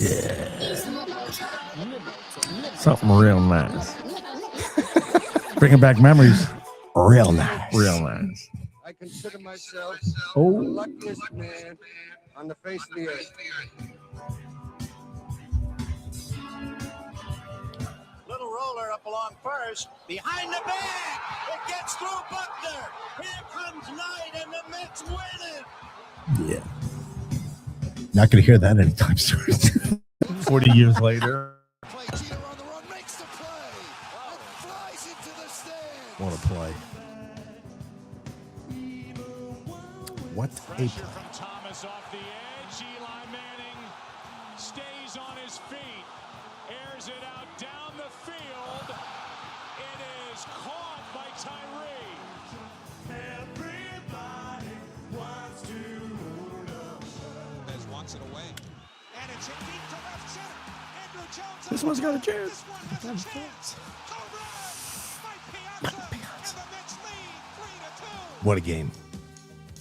Yeah. Something real nice. Bringing back memories. Real nice. Real nice. I consider myself the luckiest man on the face of the earth. Little roller up along first. Behind the bag. It gets through Buckner. Here comes Knight, and the Mets win it. Yeah. Not going to hear that anytime soon. 40 years later. Jeter on the run, makes the play. And flies into the stand. What a play. What a play. From Thomas off the edge. Eli Manning stays on his feet. Airs it out down the field. It is caught by Tyree. Everybody wants to know. As walks it away. And it's hit deep to left center. Andrew Jones. This one's got a chance. This one has a chance. Home run. Mike Piazza. And the Mets lead 3-2. What a game.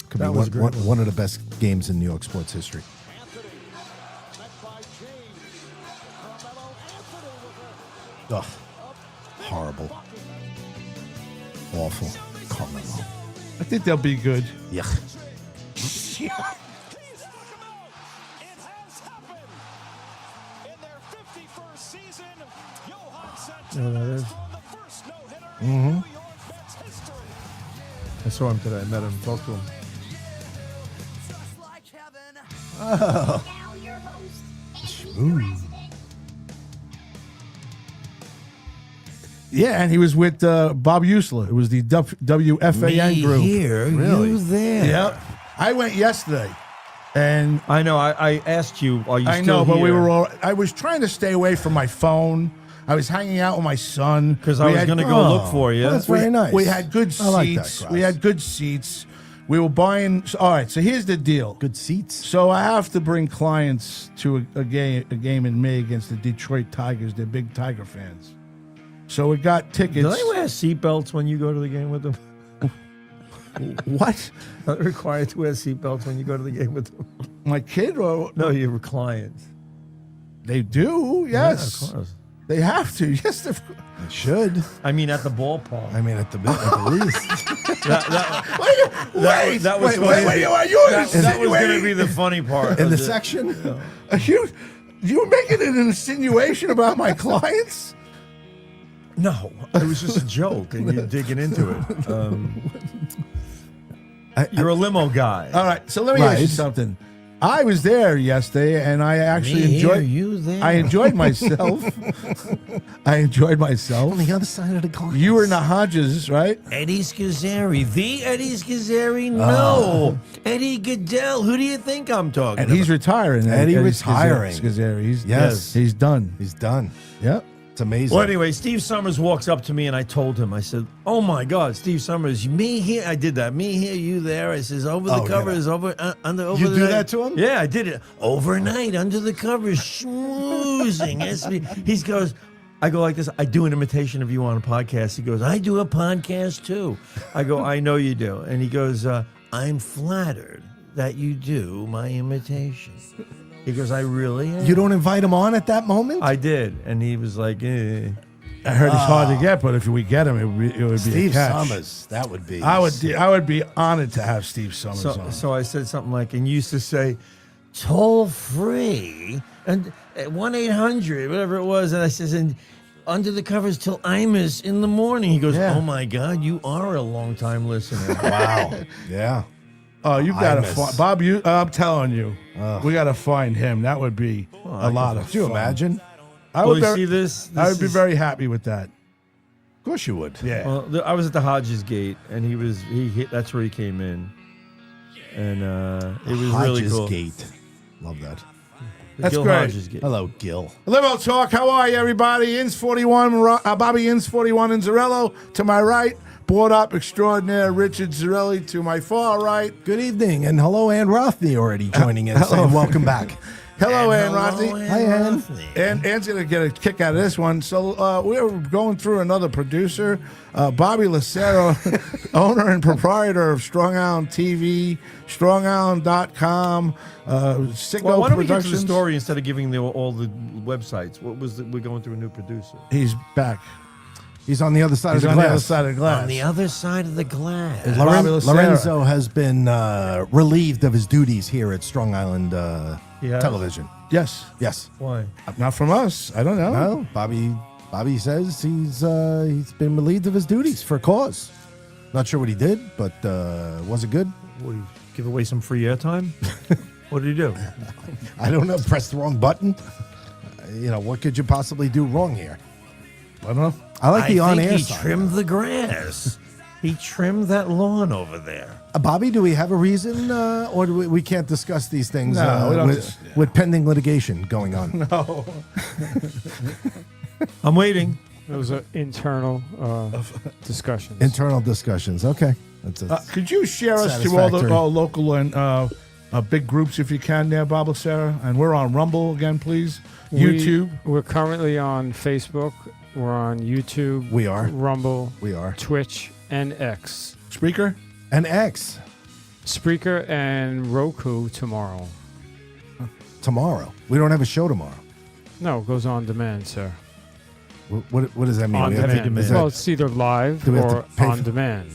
Could That be was great. one of the best games in New York sports history. Anthony. Met by James. Carmelo Anthony with it. Ugh. Horrible. Awful. Carmelo. I think they'll be good. Yuck. Please knock him out. It has happened. In their 51st season, Johan You know what that is? Santana on the first no-hitter in New York Mets history. I saw him today. I met him. Talked to him. Oh. Smooth. Yeah, and he was with Bob Usler. It was the WFAN group. Really? there. Yep. I went yesterday, and I know. I asked you. Are you I still know, but we here? were all. I was trying to stay away from my phone. I was hanging out with my son Because I was going to go look for you. Well, that's very nice. We had good I like that, seats. Gross. We had good seats. We were buying. All right, so here's the deal. Good seats. So I have to bring clients to a game in May against the Detroit Tigers. They're big Tiger fans. So we got tickets. Do they wear seatbelts when you go to the game with them? What? Are they required to wear seatbelts when you go to the game with them? My kid or No, your clients. they do? Yes, Yeah, of course. they have to. Yes, of course. It should. I mean, at the ballpark. I mean, at the least. That was wait, are you that was going to insinuating- be the funny part. In of the it. section? Are you making an insinuation about my clients? No, it was just a joke, and you're digging into it. You're a limo guy. All right, so let me ask you Right. something. I was there yesterday, and I actually you there? I enjoyed myself. I enjoyed myself. On the other side of the car. You were in the Hodges, right? Eddie Scazzeri. The Eddie Scazzeri? No. Eddie Goodell. Who do you think I'm talking And about? he's retiring. Eddie retiring. Scazzeri. He's Yes. he's done. He's done. Yep. It's amazing. Well, anyway, Steve Summers walks up to me, and I told him, I said, oh, my God, Steve Summers, me here. I did that. Me here, you there. I says, over the Oh, covers, over the You the do night. that to him? Yeah, I did it. Overnight, under the covers, schmoozing. He goes, I go like this. I do an imitation of you on a podcast. He goes, I do a podcast, too. I go, I know you do. And he goes, I'm flattered that you do my imitation. He goes, I really am. You don't invite him on at that moment? I did. And he was like, eh. I heard it's hard to get, but if we get him, it would be Steve a catch. Summers. That would be. I would be honored to have Steve Summers on. So I said something like, and you used to say, toll free, and 1-800, whatever it was. And I says, and under the covers till Imus in the morning. He goes, Yeah. oh my God, you are a long time listener. Wow. Yeah. Oh, you gotta Imus. find Bob. I'm telling you, we gotta find him. That would be a lot of. Could you fun. imagine? I Well, would. you Very, see this? I would This be is- very happy with that. Of course you would. Yeah. Well, I was at the Hodges gate, and that's where he came in. And it was really Hodges cool. Gate. Love that. The That's Gil great. Hodges gate. Hello, Gil. Limo Talk. How are you, everybody? Ins 41. Bobby Ins 41 Inzarello to my right. board up extraordinaire Richard Zarelli to my far right. Good evening, and hello, Ann Rothney already joining in, saying welcome back. Hello, Ann Rothney. Hi, Ann. And Ann's going to get a kick out of this one. So we're going through another producer, Bobby Lucero, owner and proprietor of Strong Island TV, StrongIsland.com, Sicko Well, why don't we get to the Productions. story instead of giving all the websites? We're going through a new producer. He's back. He's on the other side He's of on the the glass. other side of the glass. On the other side of the glass. Bobby Lucero. Lorenzo has been relieved of his duties here at Strong Island Yeah. Television. Yes. Yes. Why? Not from us. I don't know. No, Bobby says he's been relieved of his duties for a cause. Not sure what he did, but was it good? What, did he give away some free airtime? What did he do? I don't know. Pressed the wrong button. What could you possibly do wrong here? I don't know. I like the I think on-air he side. trimmed the grass. He trimmed that lawn over there. Bobby, do we have a reason, or do we can't discuss these things No, we don't with pending litigation going on? No. I'm waiting. Those are internal discussions. Internal discussions. Okay. That's Could you share us to all the Satisfactory. local and big groups if you can there, Bob Lucero? And we're on Rumble again, please. YouTube. We're currently on Facebook. We're on YouTube. We are. Rumble. We are. Twitch and X. Spreaker. And X Spreaker and Roku tomorrow. tomorrow. We don't have a show tomorrow. No, it goes on demand, sir. What does that mean? On We have to- demand. is that- Well, it's either live Do we have to or pay on for- demand.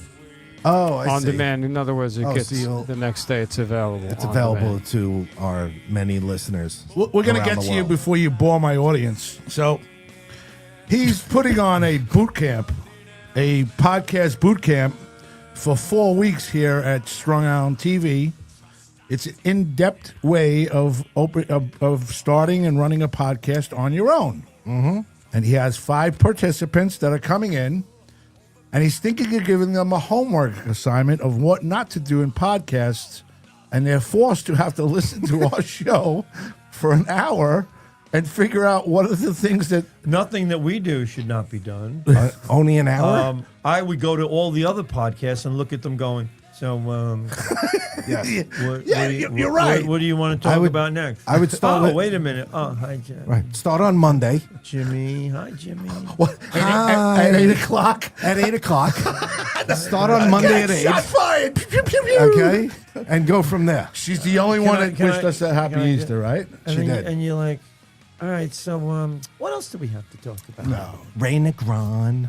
oh, I On see. demand. In other words, it Oh, gets so you'll- the next day. It's available. It's on available demand. to our many listeners. We're going to around get the to you world. before you bore my audience. So he's putting on a boot camp, a podcast boot camp for 4 weeks here at Strong Island TV. It's an in-depth way of starting and running a podcast on your own. Mm-hmm. And he has 5 participants that are coming in, and he's thinking of giving them a homework assignment of what not to do in podcasts, and they're forced to have to listen to our show for an hour and figure out what are the things that Nothing that we do should not be done. Only an hour? I would go to all the other podcasts and look at them going, so Yes. you're right. What do you want to talk would- about next? I would start Oh, with- wait a minute. Oh, hi, Jimmy. Right. Start on Monday Jimmy. Hi, Jimmy. what, Hi. at 8 o'clock. at 8 o'clock. Start on Monday at 8. Shot fired. Pew, pew, pew, pew. Okay? And go from there. She's the only one that wished us a happy can I get- Easter, right? And, She then did. and you're like, all right, so what else do we have to talk about? No. Ray Negron.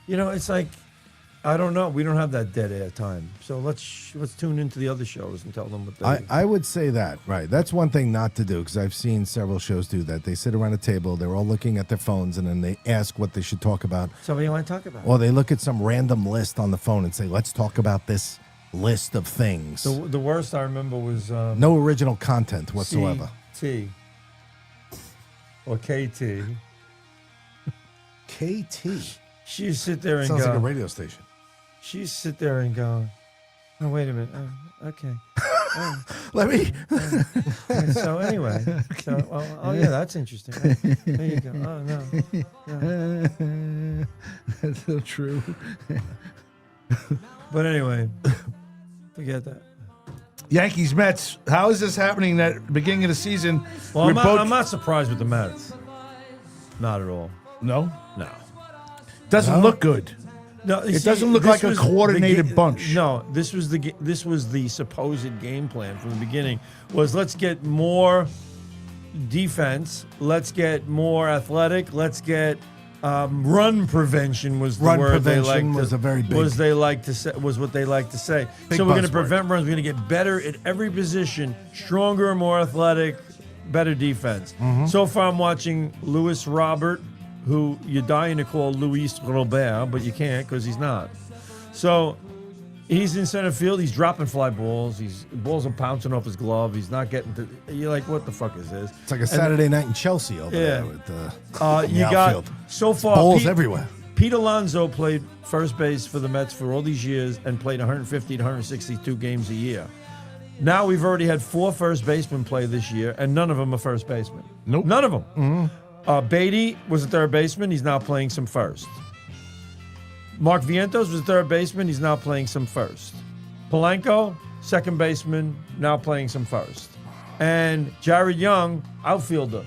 It's like, I don't know. We don't have that dead air time. So let's tune into the other shows and tell them what they I would say that, right. That's one thing not to do, because I've seen several shows do that. They sit around a table, they're all looking at their phones, and then they ask what they should talk about. So what do you want to talk about? Or they look at some random list on the phone and say, let's talk about this list of things. The worst I remember was No original content whatsoever. CT or KT. KT. She used to sit there and Sounds go. like a radio station. She used to sit there and go. Oh, wait a minute. Okay. Let me. So anyway, oh yeah, that's interesting. There you go. Oh no. That's so true. But anyway, forget that. Yankees, Mets. How is this happening that beginning of the season? Well, we're I'm not surprised with the Mets. Not at all. No? No. Doesn't look good. No, It doesn't look like a coordinated bunch. No, this was the supposed game plan from the beginning. Was let's get more defense, let's get more athletic, let's get run prevention was the Run word they prevention liked was a very big- was they like to say was what they like to say. Big So we're going to buzzword. prevent runs. We're going to get better at every position, stronger, more athletic, better defense. Mm-hmm. So far, I'm watching Louis Robert, who you're dying to call Luis Robert, but you can't because he's not. So he's in center field. He's dropping fly balls. Balls are bouncing off his glove. He's not getting to. You're like, what the fuck is this? It's like a Saturday night in Chelsea over there. With the You got outfield. so far Balls everywhere. Pete Alonso played first base for the Mets for all these years and played 150 to 162 games a year. Now we've already had 4 first basemen play this year, and none of them are first basemen. Nope. None of them. Beatty was a third baseman. He's now playing some first. Mark Vientos was third baseman. He's now playing some first. Polanco, second baseman, now playing some first. And Jared Young, outfielder,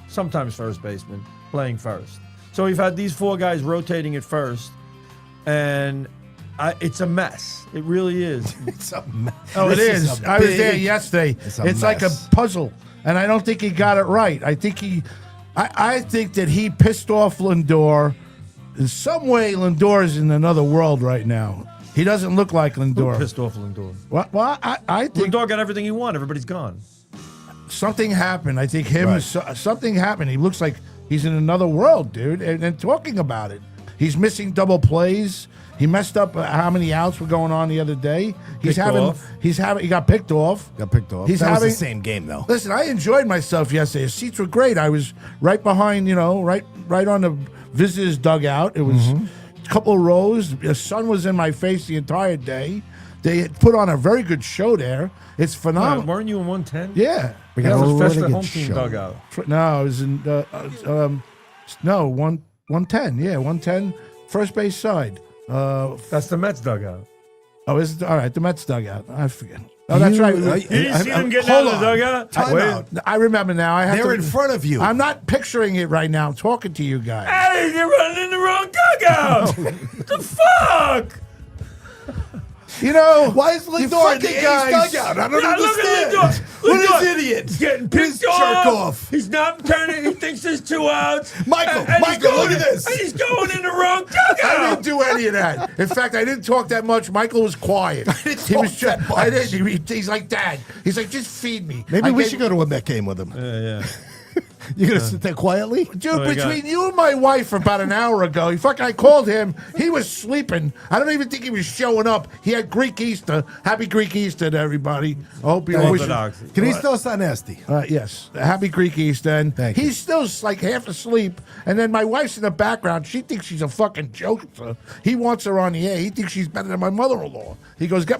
sometimes first baseman, playing first. So we've had these 4 guys rotating at first, and it's a mess. It really is. It's a mess. Oh, it is. I was there yesterday. It's like a puzzle, and I don't think he got it right. I think I think that he pissed off Lindor. In some way, Lindor is in another world right now. He doesn't look like Lindor. Who pissed off Lindor? Well, I think Lindor got everything he wanted. Everybody's gone. something happened. I think him. Right. Something happened. He looks like he's in another world, dude. And talking about it, he's missing double plays. He messed up how many outs were going on the other day. He got picked off. Got picked off. He's That was having the same game, though. Listen, I enjoyed myself yesterday. The seats were great. I was right behind, right on the visitors' dugout. It was a couple of rows. The sun was in my face the entire day. They had put on a very good show there. It's phenomenal. Weren't you in 110? Yeah. We That got was a the really freshman good home team show. dugout. No, it was in 110. Yeah, 110 first base side. That's the Mets dugout. Oh, is it all right? The Mets dugout. I forget. Oh, that's right. You didn't see them getting out of the dugout? Time out. I remember now. I have They're to, in front of you. I'm not picturing it right now. I'm talking to you guys. Hey, you're running in the wrong dugout. What the fuck? You know Why is you Lindor in fucking the A's guys- dugout? I don't Yeah, look at understand. Lindor. What Lindor. is idiot? Getting He's picked jerk off. off. He's not turning. He thinks there's 2 outs. Michael, And he's Michael, look going at this. And he's going in the wrong I dugout. didn't do any of that. In fact, I didn't talk that much. Michael was quiet. He was talk that much. I didn't. He's like, Dad. He's like, just feed me. Maybe I we gave- should go to a Met game with him. Yeah. You're going to sit there quietly? Dude, Oh, you between got- you and my wife about an hour ago, I called him. He was sleeping. I don't even think he was showing up. He had Greek Easter. Happy Greek Easter to everybody. I hope you wish. Orthodox. Cristo San Esti. Yes, happy Greek Easter. And Thank you. he's still like half asleep. And then my wife's in the background. She thinks she's a fucking joker. He wants her on the air. He thinks she's better than my mother-in-law. He goes, get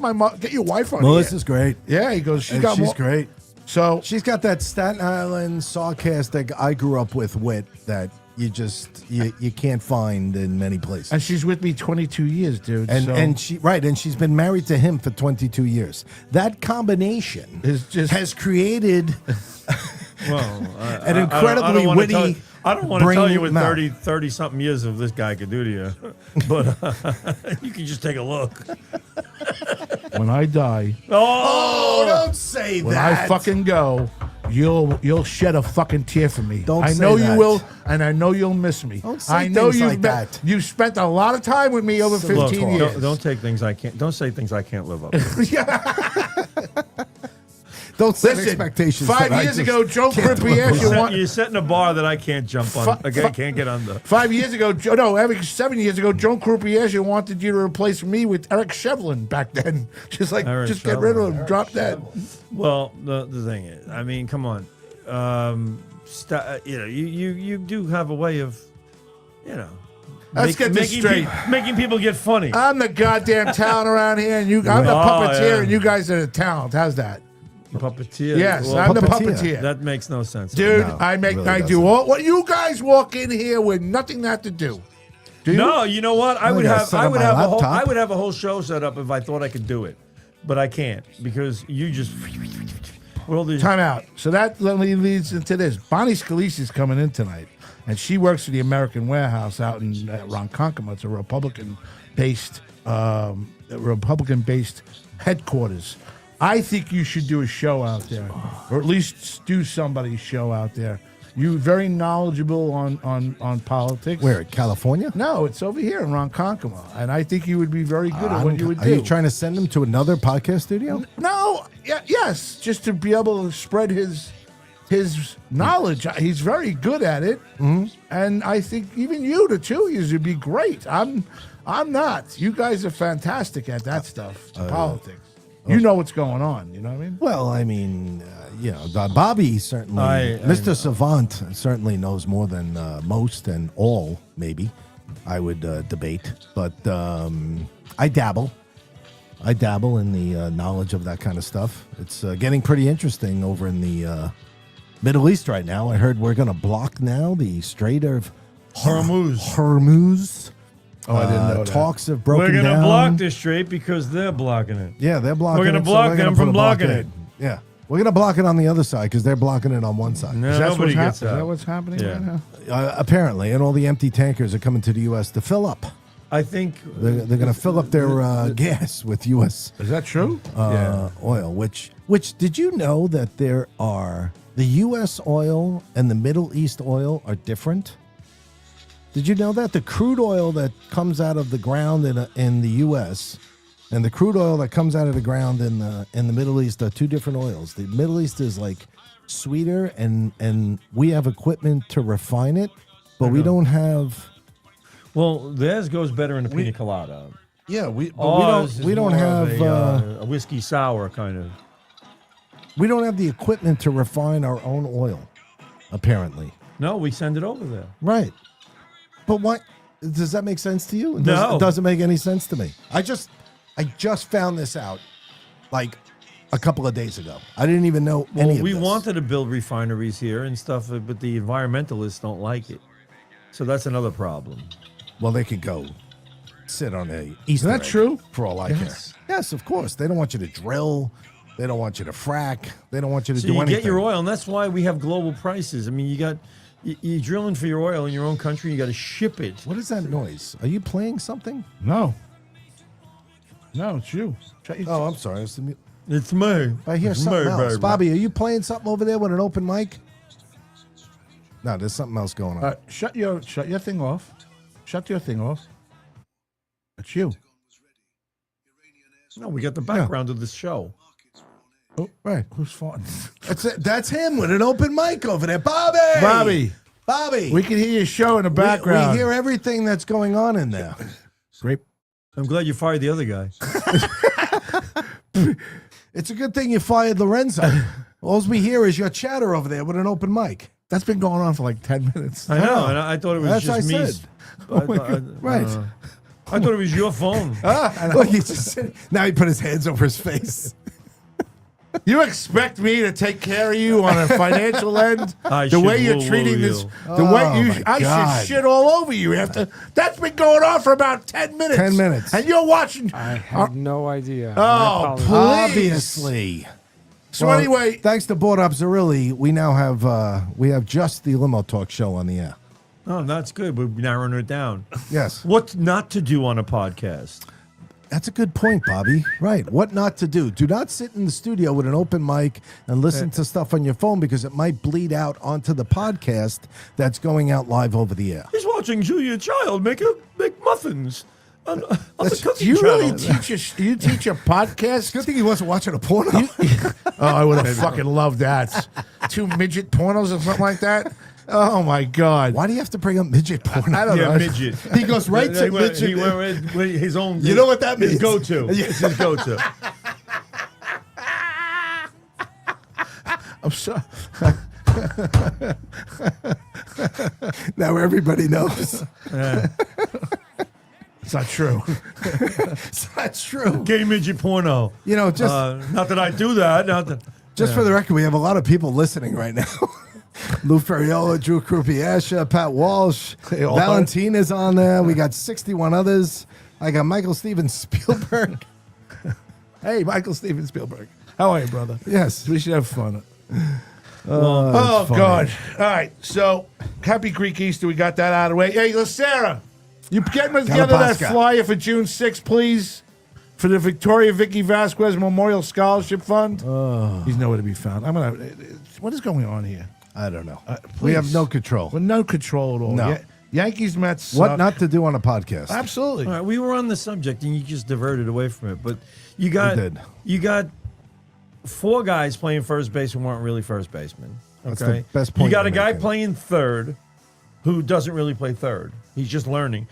your wife on the air. Melissa's great. Yeah, he goes, And got she's more. great. So She's got that Staten Island sarcastic I grew up with wit that you can't find in many places. and she's with me 22 years, dude. And so and she's been married to him for 22 years. That combination Is just- has created Well, an incredibly witty. I don't want to tell you what mouth. 30 something years of this guy could do to you, but you can just take a look. when I die, Oh, don't say when that. I fucking go, you'll shed a fucking tear for me. Don't I say know that. you will, and I know you'll miss me. Don't say I know things like that. You've spent a lot of time with me over 15 Look, years. don't take things I can't. Don't say things I can't live up to. Don't set Listen, expectations. 5 that I years just ago, Joe can't Crippier, deliver. You're setting a bar that I can't jump on. Can't get under. 5 years ago, 7 years ago, Joan Croupier wanted you to replace me with Eric Shevlin back then. She's like, Eric just get rid of Shevlin. him, drop that. Well, the thing is, I mean, come on, you do have a way of, Let's get this straight. making people get funny. I'm the goddamn talent around here, and I'm the Oh, puppeteer, yeah. and you guys are the talent. How's that? Puppeteer. Yes, Well, I'm the puppeteer. puppeteer. That makes no sense, Dude, No, I really do doesn't. all what you guys walk in here with nothing that to do. Do you? No, you know what? I I would gotta have. set I up would my have a whole. laptop. I would have a whole show set up if I thought I could do it, but I can't because you just. Well, Time out. So that leads into this. Bonnie Scalise is coming in tonight, and she works for the American Warehouse out in Ronkonkoma. It's a Republican-based headquarters. I think you should do a show out there, or at least do somebody's show out there. You're very knowledgeable on politics. Where, California? No, it's over here in Ronkonkoma, and I think you would be very good at what you would Are do. you trying to send him to another podcast studio? No, yes, just to be able to spread his knowledge. He's very good at it, and I think even you, the two of you, would be great. I'm not. You guys are fantastic at that stuff, politics. You know what's going on. You know what I mean? Well, I mean, Bobby certainly, Mr. Savant certainly knows more than most and all, maybe, I would debate. But I dabble. I dabble in the knowledge of that kind of stuff. It's getting pretty interesting over in the Middle East right now. I heard we're going to block now the Strait of Hormuz. Hormuz. Oh, I didn't know that. Talks have broken We're going to down. block this straight because they're blocking it. Yeah, they're blocking We're gonna it. so block we're gonna them put from a blocking blockade. it. Yeah. We're going to block it on the other side because they're blocking it on one side. No, Is that nobody gets Is that that. what's happening Yeah. right now? Apparently, and all the empty tankers are coming to the U.S. to fill up. I think They're going to fill up their gas with U.S. Is that true? Oil. Which did you know that there are the U.S. oil and the Middle East oil are different? Did you know that the crude oil that comes out of the ground in the U.S. and the crude oil that comes out of the ground in the Middle East are two different oils? The Middle East is like sweeter, and we have equipment to refine it, but we don't have. Well, theirs goes better in a pina colada. Yeah, we Ours is don't more have of a whiskey sour kind of. we don't have the equipment to refine our own oil. Apparently, No, we send it over there. right? But what does that make sense to you? No. It doesn't make any sense to me. I just found this out like a couple of days ago. I didn't even know any Well, of we this. wanted to build refineries here and stuff, but the environmentalists don't like it. So that's another problem. Well, they could go sit on a Easter that egg true? for all I Yes. care. Yes, of course. They don't want you to drill. They don't want you to frack. They don't want you to So do you anything. get your oil, and that's why we have global prices. I mean, you're drilling for your oil in your own country. You got to ship it. What is that noise? Are you playing something? No. No, it's you. Shut your- Oh, I'm sorry. It's the It's me. I hear It's something me, else. baby. Bobby, are you playing something over there with an open mic? No, there's something else going on. Shut your thing off. Shut your thing off. It's you. No, we got the background of this show. Oh, right. Who's farting? That's him with an open mic over there. Bobby! Bobby! We can hear your show in the background. We hear everything that's going on in there. Great. I'm glad you fired the other guy. It's a good thing you fired Lorenzo. All we hear is your chatter over there with an open mic. That's been going on for like 10 minutes. I know, and I thought it was That's just what I me. said. Oh my God. Right. I thought it was your phone. Look, he's just sitting. Now he put his hands over his face. You expect me to take care of you on a financial end? I The way should you're woo-woo treating you. this, the way you, my I God. should shit all over you after. That's been going on for about 10 minutes. 10 minutes. And you're watching. I had no idea. Oh, My apologies. please. Obviously. So Well, anyway, thanks to Board Obzarelli, we now have just the Limo Talk show on the air. Oh, that's good. We're narrowing it down. Yes. What not to do on a podcast? That's a good point, Bobby. Right. What not to do. Do not sit in the studio with an open mic and listen to stuff on your phone because it might bleed out onto the podcast that's going out live over the air. He's watching Julia Child make muffins on the do cooking you channel. really teach a podcast? Good thing he wasn't watching a porno. Oh, I would have fucking loved that. 2 midget pornos or something like that. Oh my God! Why do you have to bring up midget porno? I don't know. midget. He goes right to He went midget. with his own. You know what that means? His go-to. It's his go-to. I'm sorry. Now everybody knows. It's not trou. That's true. Gay midget porno. You know, just Not that I do that. Not that. for the record, we have a lot of people listening right now. Lou Ferriola, Drew Krupiasha, Pat Walsh, all Valentina's on there. We got 61 others. I got Michael Steven Spielberg. Hey, Michael Steven Spielberg. How are you, brother? Yes. We should have fun. Oh, Oh, funny. God. All right. So, happy Greek Easter. We got that out of the way. Hey, Sarah, you get me together that Kalabasca. flyer for June 6th, please, for the Victoria Vicky Vasquez Memorial Scholarship Fund. He's nowhere to be found. What is going on here? I don't know. please. We have no control. With no control at all. No. Yankees, Mets. What suck. not to do on a podcast. Absolutely. All right, we were on the subject, and you just diverted away from it. But you got did. you got 4 guys playing first base who weren't really first basemen. Okay, That's the best point You got you're a guy making. playing third who doesn't really play third. He's just learning.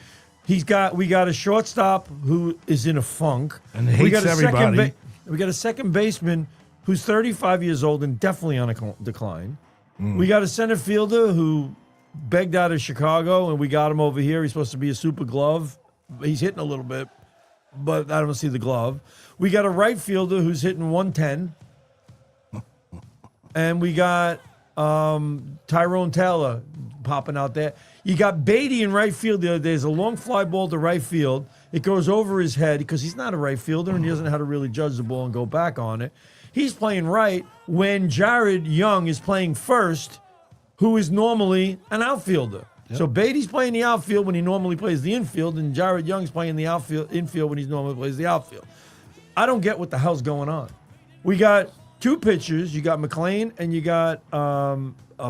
We got a shortstop who is in a funk. And we hates got a everybody. we got a second baseman who's 35 years old and definitely on a decline. Mm. We got a center fielder who begged out of Chicago, and we got him over here. He's supposed to be a super glove. He's hitting a little bit, but I don't see the glove. We got a right fielder who's hitting 110. And we got Tyrone Taylor, popping out there. You got Beatty in right field. There's a long fly ball to right field. It goes over his head because he's not a right fielder and he doesn't know how to really judge the ball and go back on it. He's playing right when Jared Young is playing first, who is normally an outfielder. Yep. So Beatty's playing the outfield when he normally plays the infield, and Jared Young's playing the infield when he normally plays the outfield. I don't get what the hell's going on. We got two pitchers. You got McLean and you got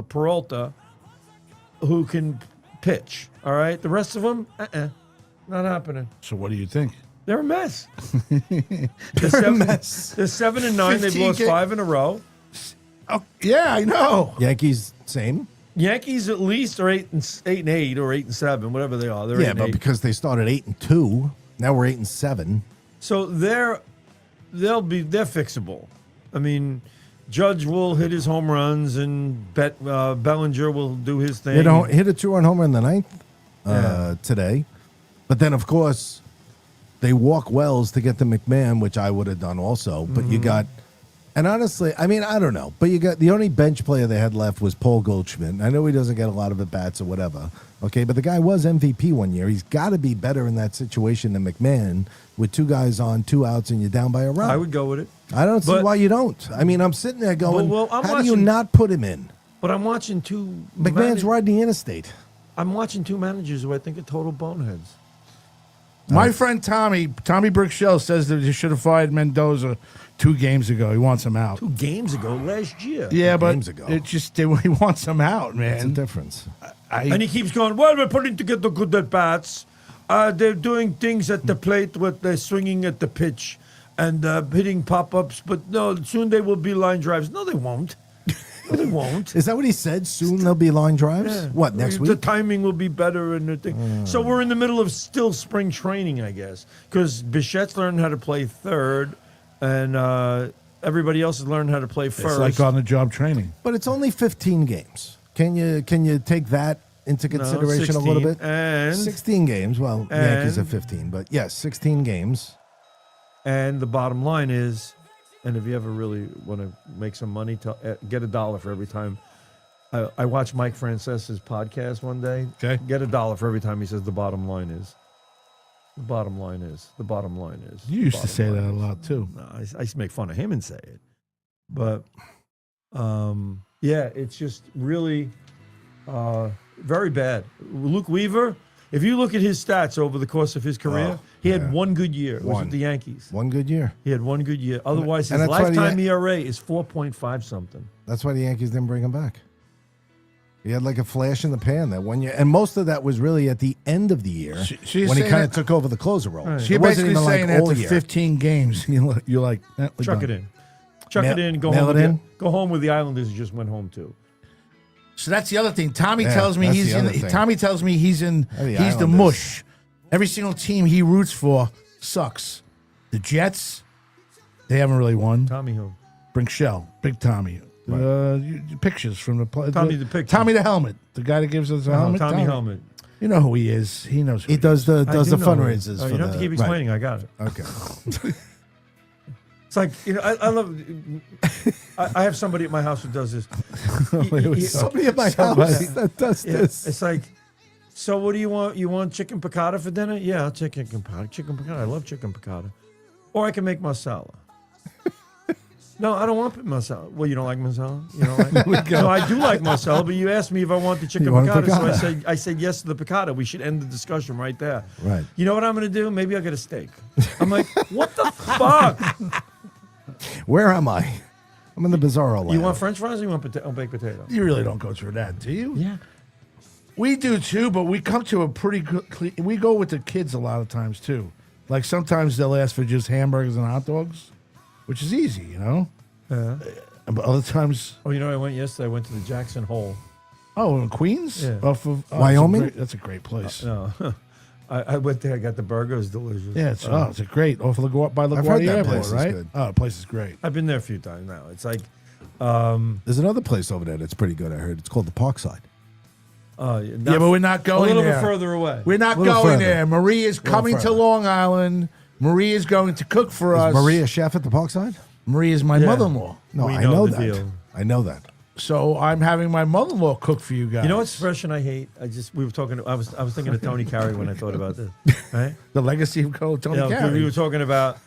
Peralta, who can pitch. All right, the rest of them, not happening. So what do you think? They're a mess. They're a mess. They're 7-9. They've lost 5 in a row. Oh, yeah, I know. Yankees, same. Yankees at least are 8-8 or 8-7, whatever they are. They're 8-8. Because they started 8-2, now we're 8-7. So they're fixable. I mean, Judge will hit his home runs, and Bellinger will do his thing. Hit a 2-run homer in the ninth today, but then of course they walk Wells to get the McMahon, which I would have done also. But you got. And honestly, I mean, I don't know. But you got the only bench player they had left was Paul Goldschmidt. I know he doesn't get a lot of at-bats or whatever. Okay, but the guy was MVP one year. He's got to be better in that situation than McMahon with 2 guys on, 2 outs, and you're down by a run. I would go with it. I don't see why you don't. I mean, I'm sitting there going, how do you not put him in? But I'm watching two... McMahon's riding the interstate. I'm watching 2 managers who I think are total boneheads. My friend Tommy Brickshell says that you should have fired Mendoza 2 games ago. He wants him out. 2 games ago, last year. Yeah, but games ago. it just he wants him out, man. What's the difference? And he keeps going, well, we're putting together good at-bats. They're doing things at the plate with they're swinging at the pitch and hitting pop-ups, but no, soon they will be line drives. No, they won't. No, they won't. Is that what he said? Soon there'll be line drives? Yeah. What, next week? The timing will be better and the thing. So we're in the middle of still spring training, I guess, because Bichette's learning how to play third, and everybody else is learning how to play first. It's like on-the-job training. But it's only 15 games. Can you take that into consideration a little bit? And 16 games. Well, the Yankees have 15, but yes, 16 games. And the bottom line is, and if you ever really want to make some money, get $1 for every time. I watched Mike Francesa's podcast one day. Okay. Get $1 for every time he says the bottom line is. The bottom line is. The bottom line is. You used to say that a lot, too. No, I used to make fun of him and say it. But, yeah, it's just really very bad. Luke Weaver, if you look at his stats over the course of his career, he had 1 good year. It was with the Yankees. 1 good year. He had 1 good year. Otherwise, And his that's why lifetime ERA is 4.5 something. That's why the Yankees didn't bring him back. He had like a flash in the pan that 1 year. And most of that was really at the end of the year She's when he saying kind of that- took over the closer role. Right. She's It wasn't basically even saying like all after year. 15 games, you're like, we're Chuck done. it in. Chuck it in. Go mail home. it in? Go home with the Islanders who just went home too. So that's the other thing. Tommy Yeah, tells me that's he's the in. other thing. Tommy tells me he's in. the He's the Islanders. mush. Every single team he roots for sucks. The Jets, they haven't really won. Tommy who? Brinkshell, Big Tommy. Pictures from the play. Tommy the picture. Tommy the helmet. The guy that gives us the helmet. Tommy Helmet. You know who he is. He knows. Who He does the I do know. fundraisers. Oh, for you don't have to keep explaining. I got it. Okay. It's like, I love. I have somebody at my house who does this. Somebody at my house that does Yeah, this. it's like, so what do you want? You want chicken piccata for dinner? Yeah, I'll take chicken piccata. Chicken piccata. I love chicken piccata. Or I can make masala. No, I don't want masala. Well, you don't like masala? You don't like? No, I do like masala, but you asked me if I want the chicken You want piccata, piccata. so I said yes to the piccata. We should end the discussion right there. Right. You know what I'm going to do? Maybe I'll get a steak. I'm like, what the fuck? Where am I? I'm in the bizarro land. You want French fries or you want baked potato? You really don't go through that, do you? Yeah. We do too, but we come to a pretty good. We go with the kids a lot of times too. Like sometimes they'll ask for just hamburgers and hot dogs, which is easy, you know. Yeah. But other times, Oh, you know, I went yesterday. I went to the Jackson Hole. oh, in Queens, Yeah. off of Wyoming? That's a great place. No, I went there. I got the burger. It was delicious. Yeah, it's a great off of by I've heard LaGuardia that Airport, place is right? good. Oh, the place is great. I've been there a few times now. It's like, There's another place over there that's pretty good, I heard. It's called the Parkside. Yeah, but we're not a going little there. bit further away. We're not Little going further. there. Marie is coming to further. Long Island. Marie is going to cook for us. Is Maria chef at the Parkside? Marie is my Yeah. mother-in-law. No, We I know know the that. deal. I know that. So I'm having my mother-in-law cook for you guys. You know what expression I hate? We were talking. I was thinking of Tony Carey when I thought about this. Right? The legacy of Tony Yeah, Carey. we were talking about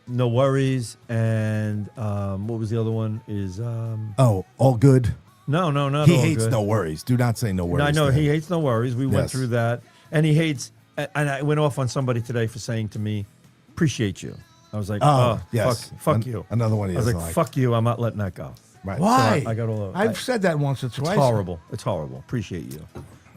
no worries and what was the other one? Is all good. no, not He all hates good. no worries. Do not say no worries. I know to him. he hates no worries. We went Yes. through that, and he hates. And I went off on somebody today for saying to me, "Appreciate you." I was like, Oh, yes. fuck you." Another one he I was doesn't like, like. "Fuck you." I'm not letting that go. Right. Why? So I got all over. I've said that once or It's twice. horrible. It's horrible. Appreciate you.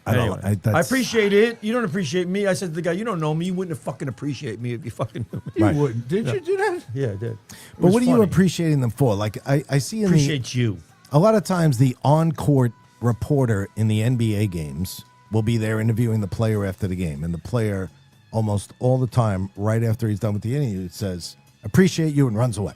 I don't- Anyway, I- I that's- appreciate it. You don't appreciate me. I said to the guy, "You don't know me. You wouldn't have fucking appreciate me if you fucking knew me." You Right. wouldn't. Did you do that? Yeah, I did. It But was what are you funny. appreciating them for? Like I see in Appreciate you. a lot of times the on-court reporter in the NBA games will be there interviewing the player after the game, and the player almost all the time, right after he's done with the interview, says, "Appreciate you," and runs away.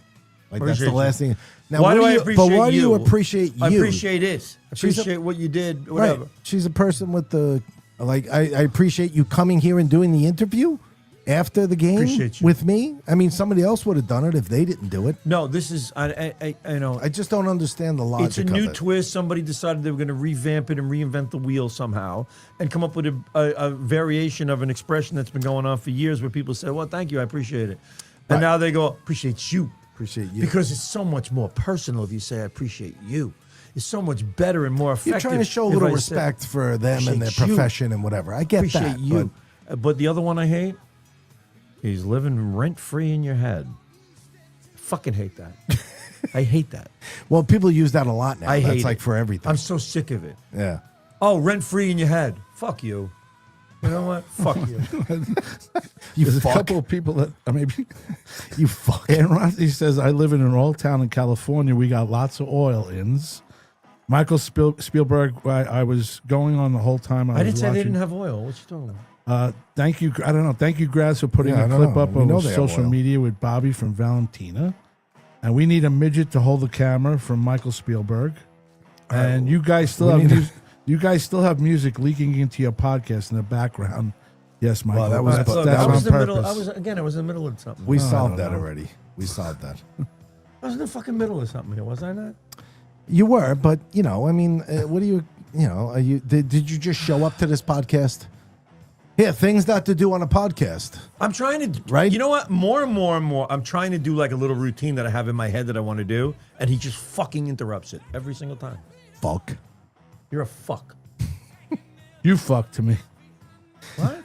Like that's Appreciate the you. last thing. Now, Why what do I you, appreciate But why do you you? appreciate you? I appreciate it. She's a- Appreciate what you did. Whatever. Right. She's a person with the like. I appreciate you coming here and doing the interview after the game Appreciate you. with me. I mean, somebody else would have done it if they didn't do it. No, this is I know. I just don't understand the logic. It's a of new it. twist. Somebody decided they were going to revamp it and reinvent the wheel somehow and come up with a variation of an expression that's been going on for years where people say, "Well, thank you, I appreciate it." And Right. now they go, "Appreciate you." Appreciate you Because it's so much more personal if you say, "I appreciate you." It's so much better and more effective. You're trying to show a if little I say, respect for them and their "Appreciate you." profession and whatever. I get Appreciate that. you. But the other one I hate, he's living rent free in your head. Fucking hate that. I hate that. Well, people use that a lot now. I That's hate like it. for everything. I'm so sick of it. yeah. Oh, rent free in your head. Fuck you. You know what? Fuck you. You There's fuck. a couple of people that maybe. You fuck. Aaron Rossi says, "I live in an old town in California. We got lots of oil ins." Michael Spielberg. I was going on the whole time. I I was didn't say they watching. didn't have oil. What you talking about? Thank you. I don't know. Thank you, Graz, for putting Yeah, I a don't clip know. up We know on they have social oil. media with Bobby from Valentina. And we need a midget to hold the camera from Michael Spielberg. And you guys still we have need you guys still have music leaking into your podcast in the background. Yes, Michael. Well, that was- that's, Look, that's I was on in the middle. purpose. I was in the middle of something. We I solved don't that know. already. We solved that. I was in the fucking middle of something here, was I not? You were, but I mean, what do you? Are you? Did you just show up to this podcast? Yeah, things not to do on a podcast. I'm trying to. Right? You know what? More and more and more, I'm trying to do like a little routine that I have in my head that I want to do, and he just fucking interrupts it every single time. Fuck. You're a fuck. You fuck to me. What?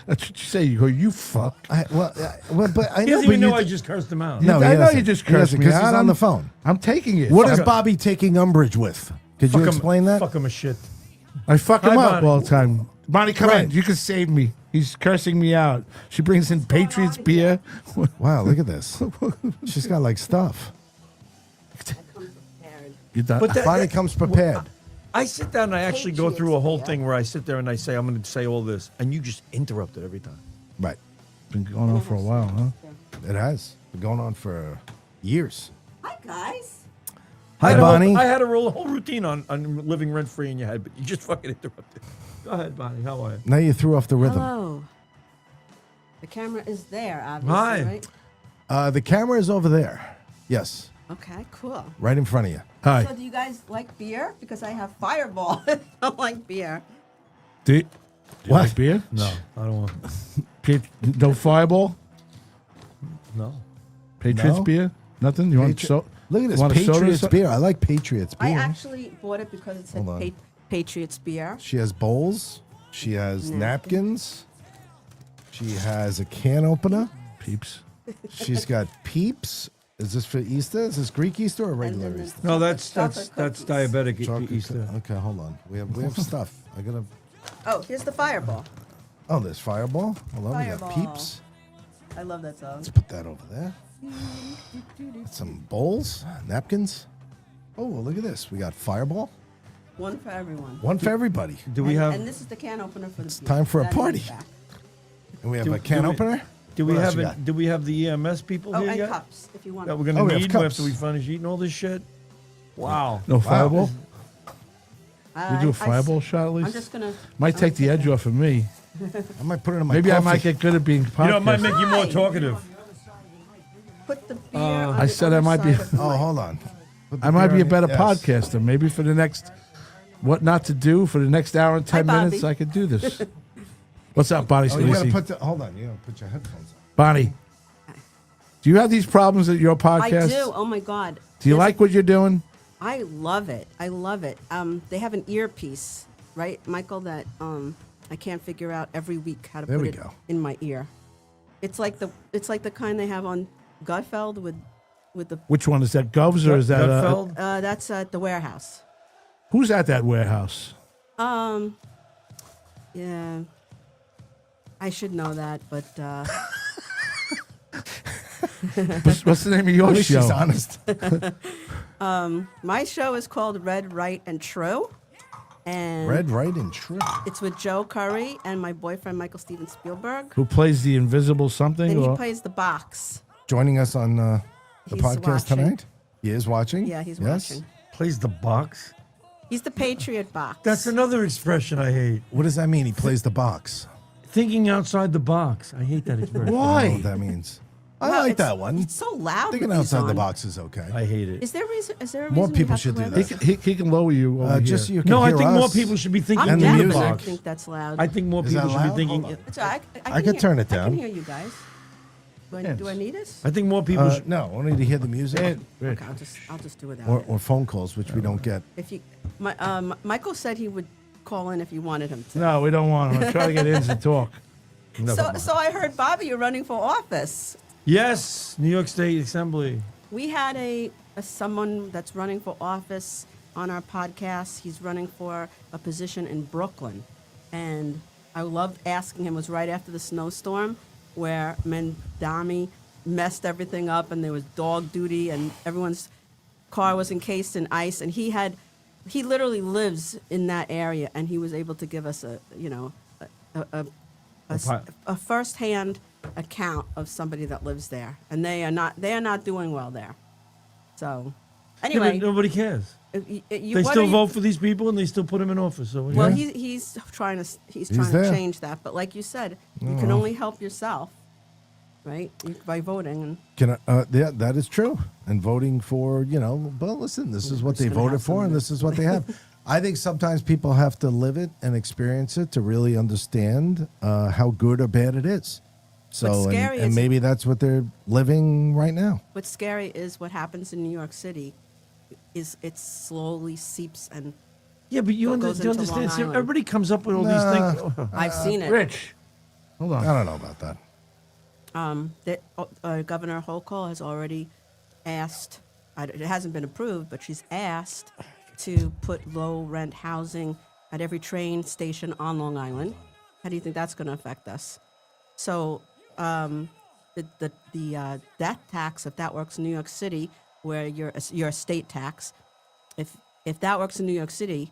That's what you say. You go, you fuck. But I He know. doesn't But even know you, I just cursed him out. No, he I know doesn't. you just He doesn't, cursed me 'cause out. he's on I'm- the phone. I'm taking it. What Fuck is him. Bobby taking umbrage with? Could you Fuck him- explain that? Fuck him a shit. I fuck him Hi, up Bonnie. all the time. Bonnie, come Right. in. You can save me. He's cursing me out. She brings in Patriots beer. Wow, look at this. She's got like stuff. You done? But that- Bonnie comes prepared. I sit down and I actually go through a whole thing where I sit there and I say, I'm going to say all this, and you just interrupt it every time. Right. Been going on for a while, huh? It has been going on for years. Hi, guys. Hi, I had a whole- Bonnie. I had a whole routine on living rent free in your head, but you just fucking interrupted. Go ahead, Bonnie. How are you? Now you threw off the rhythm. Hello. The camera is there, obviously, Hi. right? The camera is over there. Yes, Okay, cool. right in front of you. Hi. So do you guys like beer? Because I have Fireball. I don't like beer. Do you What? like beer? No, I don't want. No Fireball? No. Patriots No? beer? Nothing? You want Patri- Look at this want a soda or Patriots something? beer. I like Patriots beer. I actually bought it because it said Hold on. Patriots beer. She has bowls. She has Napkins. napkins. She has a can opener. Peeps. She's got peeps. Is this for Easter? Is this Greek Easter or regular And then Easter? No, that's Chocolate cookies. diabetic Chocolate Easter. Okay, hold on. We have stuff. I gotta. Oh, here's the Fireball. Oh, there's Fireball. Hold on. We got Fireball. peeps. I love that song. Let's put that over there. Some bowls, napkins. Oh, well, look at this. We got Fireball. One for everyone. One for everybody. Do we and, have? And this is the can opener for the It's beer. time for a That is party. back. And we have Do- a can do we- opener. Do we What else have? you it? got? Do we have the EMS people Oh, here and yet? cups, if you want. That we're gonna Oh, we have need cups. after we finish eating all this shit. Wow. No Fireball? I- We do a I- Fireball shot at I'm least? just gonna. Might take the edge off of me. I might put it in my Maybe I coffee. might get good at being podcast. You know, it might make you more Hi. talkative. Put the beer. on I the said I other might be- side of the Oh, mic. hold on. I might be a better podcaster. Maybe for the next what not to do for the next hour and 10 Hi, minutes, Bobby. I could do this. What's up, Bonnie? Oh, you gotta Scalisi? hold on. You gotta put your headphones on. Bonnie, do you have these problems at your podcast? I do. Oh my God. Do you like what you're doing? I love it. I love it. They have an earpiece, right, Michael? That I can't figure out every week how to There put we it go. in my ear. It's like the kind they have on Gutfeld with the. Which one is that? Govs or is that? Gutfeld? That's at the warehouse. Who's at that warehouse? Yeah. I should know that, but What's the name of your At least show? she's honest. my show is called Red, Right, and True. And Red, right, and true. it's with Joe Curry and my boyfriend Michael Steven Spielberg. Who plays the invisible something? And he or- plays the box. Joining us on the He's podcast watching. tonight. He is watching. Yeah, he's Yes? watching. Plays the box. He's the Patriot box. That's another expression I hate. What does that mean? He plays the box. Thinking outside the box. I hate that expression. I don't know Why? what that means. I Well, like it's- that one. It's so loud. Thinking with these outside the on. box is okay. I hate it. Is there a reason? Is there a More reason people you have should to do wear that. this? He can lower you over Just so here. you can No, I hear think more us. people should be thinking I'm And the in the definitely music. box. think that's loud. I think more Is that people should be loud? thinking. Hold on. It's all right. I can turn it I down. can hear you guys. Do I need this? I think more people should. No, only to hear the music Okay, I'll just do without it. or phone calls, which we don't get. If you, Michael said he would call in if you wanted him to. No, we don't want him. I'm trying to get in to talk. So I heard Bobby, you're running for office. Yes, New York State Assembly. We had a someone that's running for office on our podcast. He's running for a position in Brooklyn, and I loved asking him. It was right after the snowstorm, where Mendami messed everything up, and there was dog duty, and everyone's car was encased in ice, and he literally lives in that area, and he was able to give us a firsthand account of somebody that lives there, and they are not doing well there. So, Yeah, anyway, but nobody cares. you, They what still are you- vote for these people and they still put them in office. So Well, yeah. he's trying to there. change that, but like you said, you can only help yourself, right? By voting. And Yeah, that is true. And voting for, well, listen, this is what they just gonna voted have for, some and this is what they have. I think sometimes people have to live it and experience it to really understand how good or bad it is. So, What's scary and is- maybe that's what they're living right now. what's scary is what happens in New York City. Is it slowly seeps, and Yeah, but you goes you into understand. Long See, Island. everybody comes up with all Nah. these things. I've seen it. Rich, hold I on. don't know about that. Governor Hochul has already asked, it hasn't been approved, but she's asked to put low rent housing at every train station on Long Island. How do you think that's going to affect us? So the death tax, if that works in New York City, where your estate tax, if that works in New York City,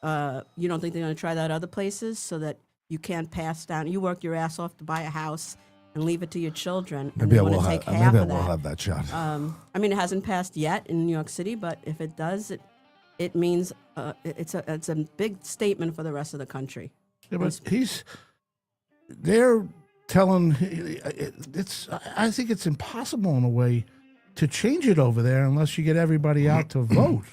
you don't think they're going to try that other places so that you can't pass down? You work your ass off to buy a house and leave it to your children, and Maybe you I want will to have, take half maybe I of will that. have that shot. I mean, it hasn't passed yet in New York City, but if it does, it means it's a big statement for the rest of the country. Yeah, but they're telling, I think it's impossible in a way to change it over there unless you get everybody out to vote.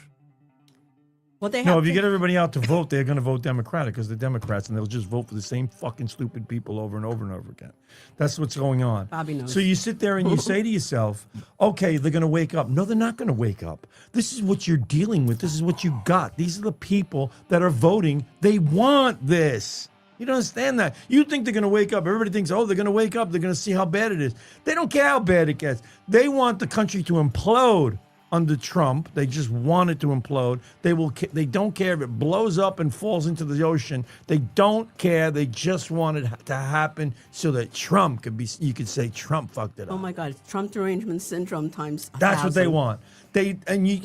Well, they have No, if you to- get everybody out to vote, they're going to vote Democratic because they're Democrats, and they'll just vote for the same fucking stupid people over and over and over again. That's what's going on. Bobby knows. So you sit there and you say to yourself, okay, they're going to wake up. No, they're not going to wake up. This is what you're dealing with. This is what you got. These are the people that are voting. They want this. You don't understand that. You think they're going to wake up. Everybody thinks, oh, they're going to wake up. They're going to see how bad it is. They don't care how bad it gets. They want the country to implode under Trump. They just want it to implode. They don't care if it blows up and falls into the ocean. They don't care. They just want it to happen so that Trump could be, you could say Trump fucked it up. Oh my God, it's Trump derangement syndrome times. That's what they 1,000. want.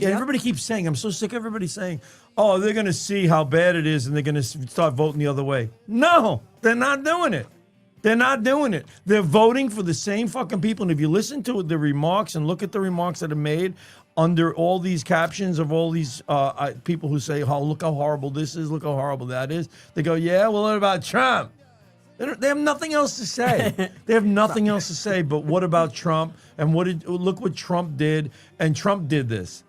Everybody keeps saying, I'm so sick of everybody saying, oh, they're going to see how bad it is and they're going to start voting the other way. No, they're not doing it. They're not doing it. They're voting for the same fucking people. And if you listen to the remarks and look at the remarks that are made under all these captions of all these people who say, oh, look how horrible this is, look how horrible that is. They go, yeah, well, what about Trump? They have nothing else to say. They have nothing else to say but what about Trump? And look what Trump did. And Trump did this.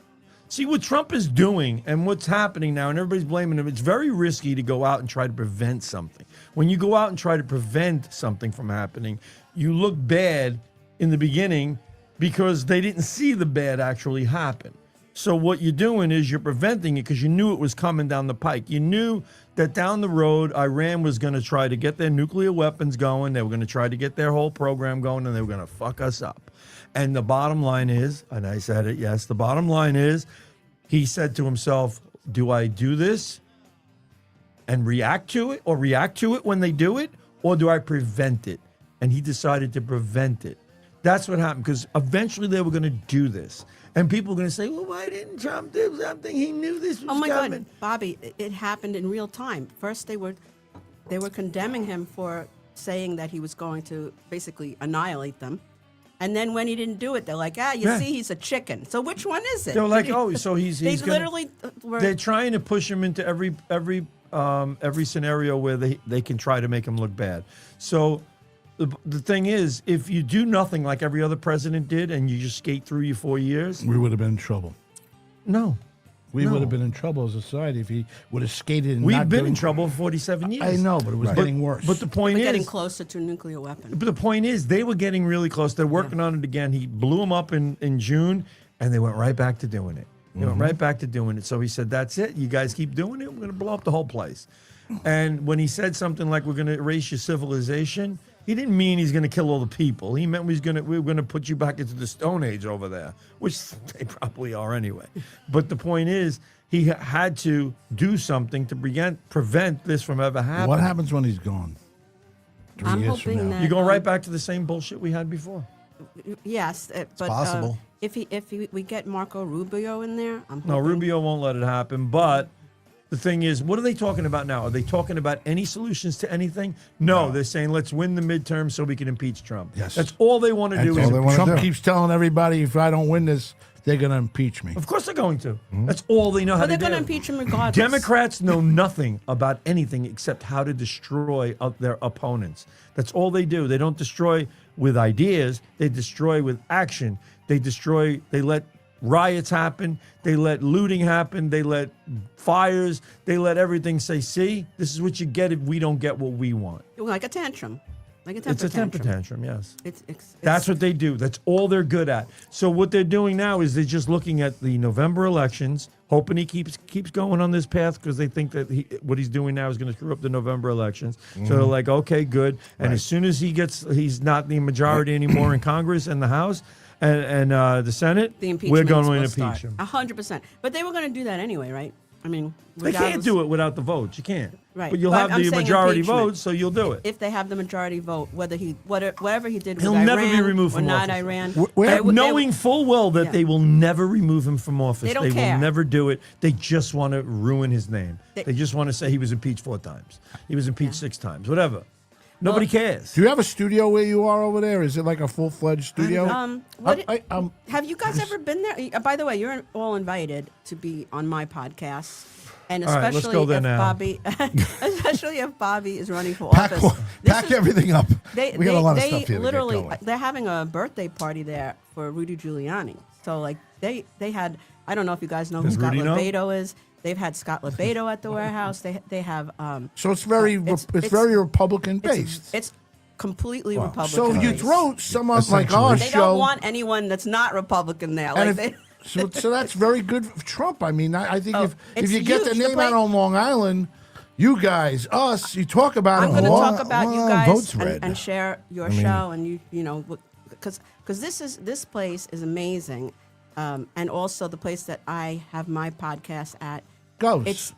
See what Trump is doing and what's happening now, and everybody's blaming him. It's very risky to go out and try to prevent something. When you go out and try to prevent something from happening, you look bad in the beginning because they didn't see the bad actually happen. So what you're doing is you're preventing it because you knew it was coming down the pike. You knew that down the road, Iran was going to try to get their nuclear weapons going. They were going to try to get their whole program going, and they were going to fuck us up. And the bottom line is, and I said it, yes, the bottom line is, he said to himself, do I do this and react to it, or react to it when they do it, or do I prevent it? And he decided to prevent it. That's what happened, because eventually they were going to do this. And people are going to say, well, why didn't Trump do something? He knew this was coming. God, Bobby, it happened in real time. First, they were condemning him for saying that he was going to basically annihilate them. And then when he didn't do it, they're like, see, he's a chicken. So which one is it? They're like, oh, so he's they gonna, literally were. They're trying to push him into every scenario where they can try to make him look bad. So the thing is, if you do nothing like every other president did and you just skate through your 4 years, We would have been in trouble. no. We would have been in trouble as a society if he would have skated. And We've not been doing- in trouble for 47 years. I know, but it was getting worse. But the point We're is, getting closer to a nuclear weapon. But the point is, they were getting really close. They're working on it again. He blew them up in June, and they went right back to doing it. They went right back to doing it. So he said, that's it. You guys keep doing it. We're going to blow up the whole place. And when he said something like, we're going to erase your civilization, he didn't mean he's going to kill all the people. He meant we were going to put you back into the Stone Age over there, which they probably are anyway. But the point is, he had to do something to prevent this from ever happening. What happens when he's gone? 3 I'm years from hoping now? that You're going right back to the same bullshit we had before. Yes, but possible. If we get Marco Rubio in there, I'm hoping. No, Rubio won't let it happen. But the thing is, what are they talking about now? Are they talking about any solutions to anything? No, they're saying let's win the midterm so we can impeach Trump. Yes. That's all they want to do. all they wanna Trump do. keeps telling everybody, if I don't win this, they're going to impeach me. Of course they're going to. That's all they know how But to they're do. going to impeach him regardless. Democrats know nothing about anything except how to destroy their opponents. That's all they do. They don't destroy with ideas. They destroy with action. They let riots happen. They let looting happen. They let fires. They let everything say, see, this is what you get if we don't get what we want. Like a tantrum. It's a temper tantrum, yes. It's That's what they do. That's all they're good at. So what they're doing now is they're just looking at the November elections, hoping he keeps going on this path because they think that what he's doing now is going to screw up the November elections. So they're like, okay, good. And as soon as he's not the majority anymore in Congress and the House and the Senate, the we're impeachment going to will impeach start. him. 100%. But they were going to do that anyway, right? I mean, They can't do it without the votes. You can't. Right. But you'll But have I'm the saying majority impeachment. votes, so you'll do it. If they have the majority vote, whatever he did He'll with never Iran be removed or from not office. Iran, Knowing full well that Yeah. they will never remove him from office. They don't will care. never do it. They just want to ruin his name. They- They just want to say he was impeached 4 times. He was impeached 6 times. Whatever. Nobody cares. Do you have a studio where you are over there? Is it like a full-fledged studio? have you guys ever been there? By the way, you're all invited to be on my podcast. And All right, let's especially go there if now. especially if Bobby is running for Pack, office. This pack is- everything up. They, we got a lot of they stuff here literally, to get going. they're having a birthday party there for Rudy Giuliani. So like they had, I don't know if you guys know who Does Scott Rudy know? Lebedo is. They've had Scott Lebedo at the warehouse. They have. So it's very very Republican based. It's completely Republican. So you based. throw someone like Essentially. our They show, don't want anyone that's not Republican there. Like and they, so that's very good for Trump. I mean, I think if it's you get the huge. The name place- out on Long Island, you guys, us, you talk about I'm it. going to more. talk about you well, guys votes read. and share your show and you know because this place is amazing, and also the place that I have my podcast at. Goes. It's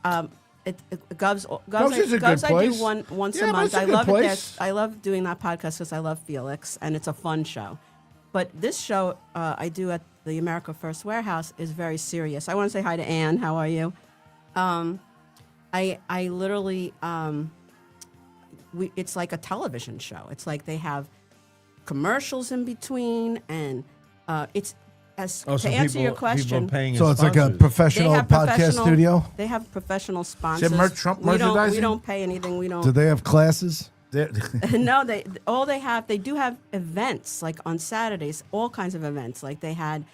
Govs is a good I place. do once Yeah, a but month. it's a I good love it. place. I love doing that podcast because I love Felix and it's a fun show. But this show I do at the America First Warehouse is very serious. I want to say hi to Ann. How are you? I literally it's like a television show. It's like they have commercials in between and it's as Oh, to so answer your people question. are paying So his it's like a sponsors. professional podcast professional- studio. They have professional sponsors. Trump we merchandising? don't pay anything. We don't. Do they have classes? No, they do have events like on Saturdays, all kinds of events. Like they had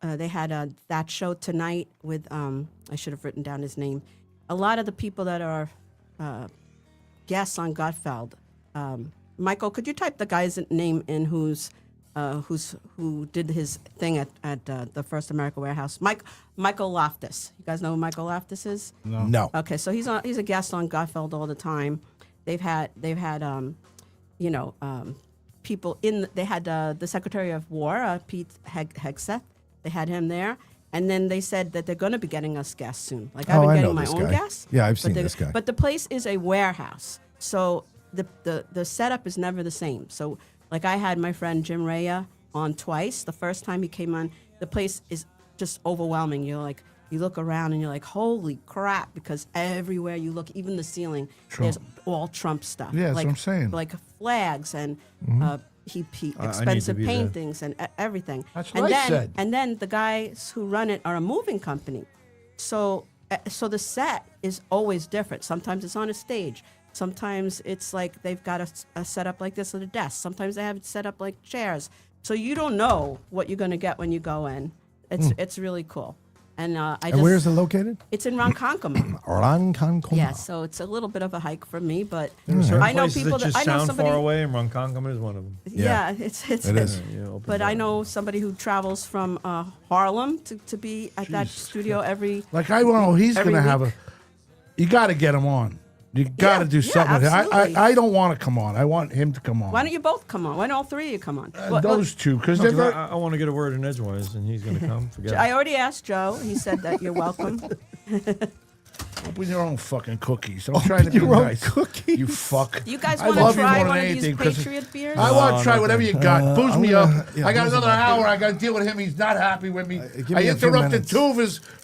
they had that show tonight with I should have written down his name. A lot of the people that are guests on Gutfeld. Michael, could you type the guy's name in who did his thing at the First America Warehouse? Michael Loftus. You guys know who Michael Loftus is? No. Okay, so he's a guest on Gutfeld all the time. They've had people in. They had the Secretary of War, Pete Hegseth. They had him there, and then they said that they're going to be getting us guests soon. Like I've been I getting know my this own guy. guests. Yeah, I've seen this guy. But the place is a warehouse, so the setup is never the same. So like I had my friend Jim Raya on twice. The first time he came on, the place is just overwhelming. You're like, you look around and you're like, holy crap, because everywhere you look, even the ceiling, there's all Trump stuff. Yeah, that's like, what I'm saying. Like flags and he I need expensive to be there. paintings and everything. That's and what I then, said. And then the guys who run it are a moving company. So the set is always different. Sometimes it's on a stage. Sometimes it's like they've got a setup like this at a desk. Sometimes they have it set up like chairs. So you don't know what you're going to get when you go in. It's really cool. And Where is it located? It's in Ronkonkoma. Ronkonkoma. Yeah, so it's a little bit of a hike for me, but Certain I know places people that just I know sound somebody. far away, and Ronkonkoma is one of them. Yeah, it's It is. But I know somebody who travels from Harlem to be at that studio every. Like I know he's Every going to have week. you got to get him on. You got to do something with it. absolutely. I don't want to come on. I want him to come on. Why don't you both come on? Why don't all three of you come on? Those two, because No, they're 'cause very, I want to get a word in edgewise, and he's going to come. Forget I it. already asked Joe. He said that you're welcome. open your own fucking cookies. I'm trying to be your own nice. cookies. You fuck. You guys I want to love you try more one than of these anything, 'cause Patriot beers? I want to try whatever you got. Booze me up. yeah, I got booze another him up. hour. I got to deal with him. He's not happy with me. give me I a few interrupted minutes.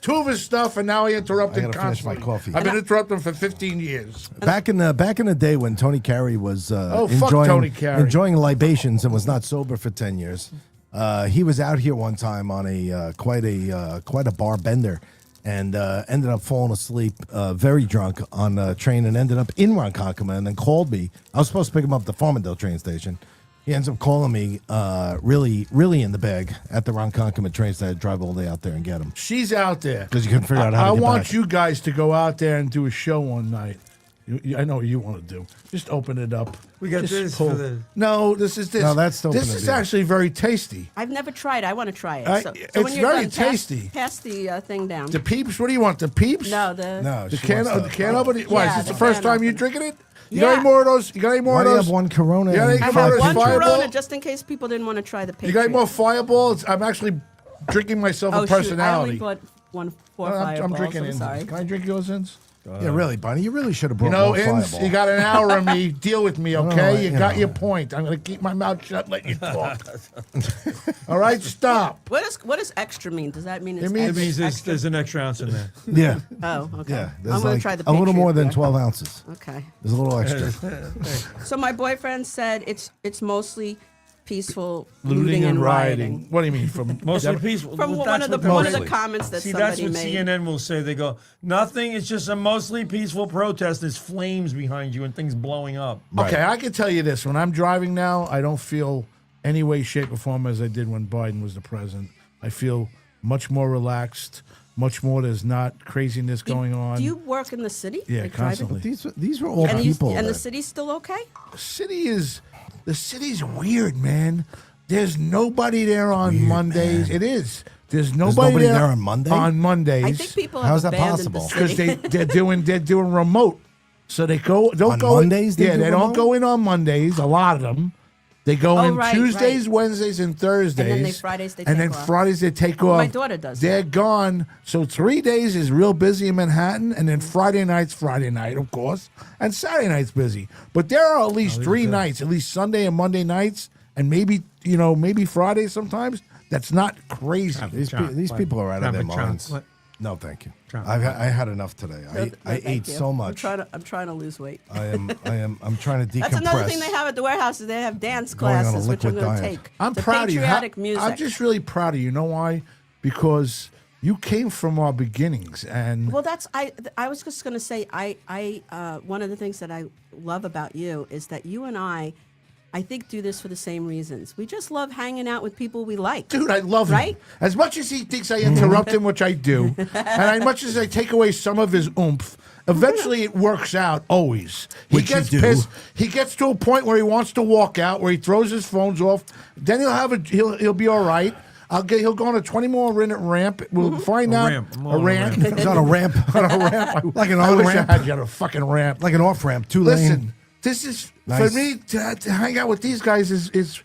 two of his stuff, and now I interrupt I him gotta finish my constantly. coffee. I've been interrupting for 15 years. Back in the day when Tony Carey was fuck enjoying Tony Carey. enjoying libations and was not sober for 10 years, he was out here one time on a quite a bar bender, and ended up falling asleep very drunk on a train, and ended up in Ronkonkoma, and then called me. I was supposed to pick him up at the Farmingdale train station. He ends up calling me really in the bag at the Ronkonkoma train station. I'd drive all the way out there and get him She's out there. because you couldn't figure out how I to get want back. you guys to go out there and do a show one night. I know what you want to do. Just open it up. We got Just this pull- for the- No, this is this. No, that's to open This the is beer. actually very tasty. I've never tried. I want to try it. It's when you're very done, tasty. Pass the thing down. The peeps. What do you want? The peeps? No, No, The she can. wants The can opener. Why? Yeah, Is this the the first can time you opener. drinking it? You Yeah. got any more of those? You got any more Why of do you those? have one Corona? Yeah, and they I come out have as one Fireball? Corona just in case people didn't want to try the Patriot. You got any more fireballs? I'm actually drinking myself Oh a shoot! I personality. only bought four I'm fireballs. drinking I'm Inns. sorry. Can I drink yours, Inns? Yeah, really, Bonnie. You really should have brought You know, more Inns, Fireball. you got an hour of me. Deal with me, no, okay? You you got know. your point. I'm going to keep my mouth shut and let you talk. All right? Stop. What does extra mean? Does that mean it's means- It extra? means there's an extra ounce in there. Yeah, Oh, okay. yeah. I'm There's gonna like try the a little Patriot more than beer. 12 ounces. Okay. There's a little extra. So my boyfriend said it's mostly peaceful Looting and rioting. What do you mean? From Mostly peaceful. From Well, one that's of the what they're one of the mostly. comments that See, that's somebody what made. CNN will say. They go, nothing. It's just a mostly peaceful protest. There's flames behind you and things blowing up. Okay, I can tell you this. When I'm driving now, I don't feel any way, shape, or form as I did when Biden was the president. I feel much more relaxed, much more there's not craziness going on. Do you work in the city? Yeah, Like driving? constantly. These were all And, people. and the that- city's still okay? The city's weird, man. There's nobody there on weird, Mondays. man. It is. There's nobody, nobody there on Monday? On Mondays. I think people have How's that abandoned possible? the city. because they're doing remote. So they don't On go Mondays they Yeah, do they don't remote? go in on Mondays. A lot of them. They go in right, Tuesdays, right. Wednesdays, and Thursdays. Fridays they and take then off. Fridays they take Well, off. my daughter does They're that. gone. So 3 days is real busy in Manhattan, and then Friday night's Friday night, of course, and Saturday night's busy. But there are at least 3 nights, at least Sunday and Monday nights, and maybe maybe Friday sometimes. That's not crazy. These people are out of their minds. What? No, thank you. John. I had enough today. No, I thank ate you. so much. I'm trying to lose weight. I'm trying to decompress. That's another thing they have at the warehouse is they have dance Going on a classes, which I'm liquid going to diet. take. I'm The proud of you. patriotic music. I'm just really proud of you. You know why? Because you came from our beginnings, and Well, I was just going to say I one of the things that I love about you is that you and I I think do this for the same reasons. We just love hanging out with people we like. Dude, I love Right? him. As much as he thinks I interrupt him, which I do, and as much as I take away some of his oomph, eventually it works out, always. He Which you gets do. pissed. He gets to a point where he wants to walk out, where he throws his phones off. Then he'll be all right. He'll go on a 20-more-minute ramp. We'll find out. ramp. I'm A on a ramp. ramp. He's on a ramp. On a ramp. Like an I wish on-ramp. I had you on a fucking ramp. Like an off ramp, 2 Listen, lane. this is Nice. for me to hang out with these guys is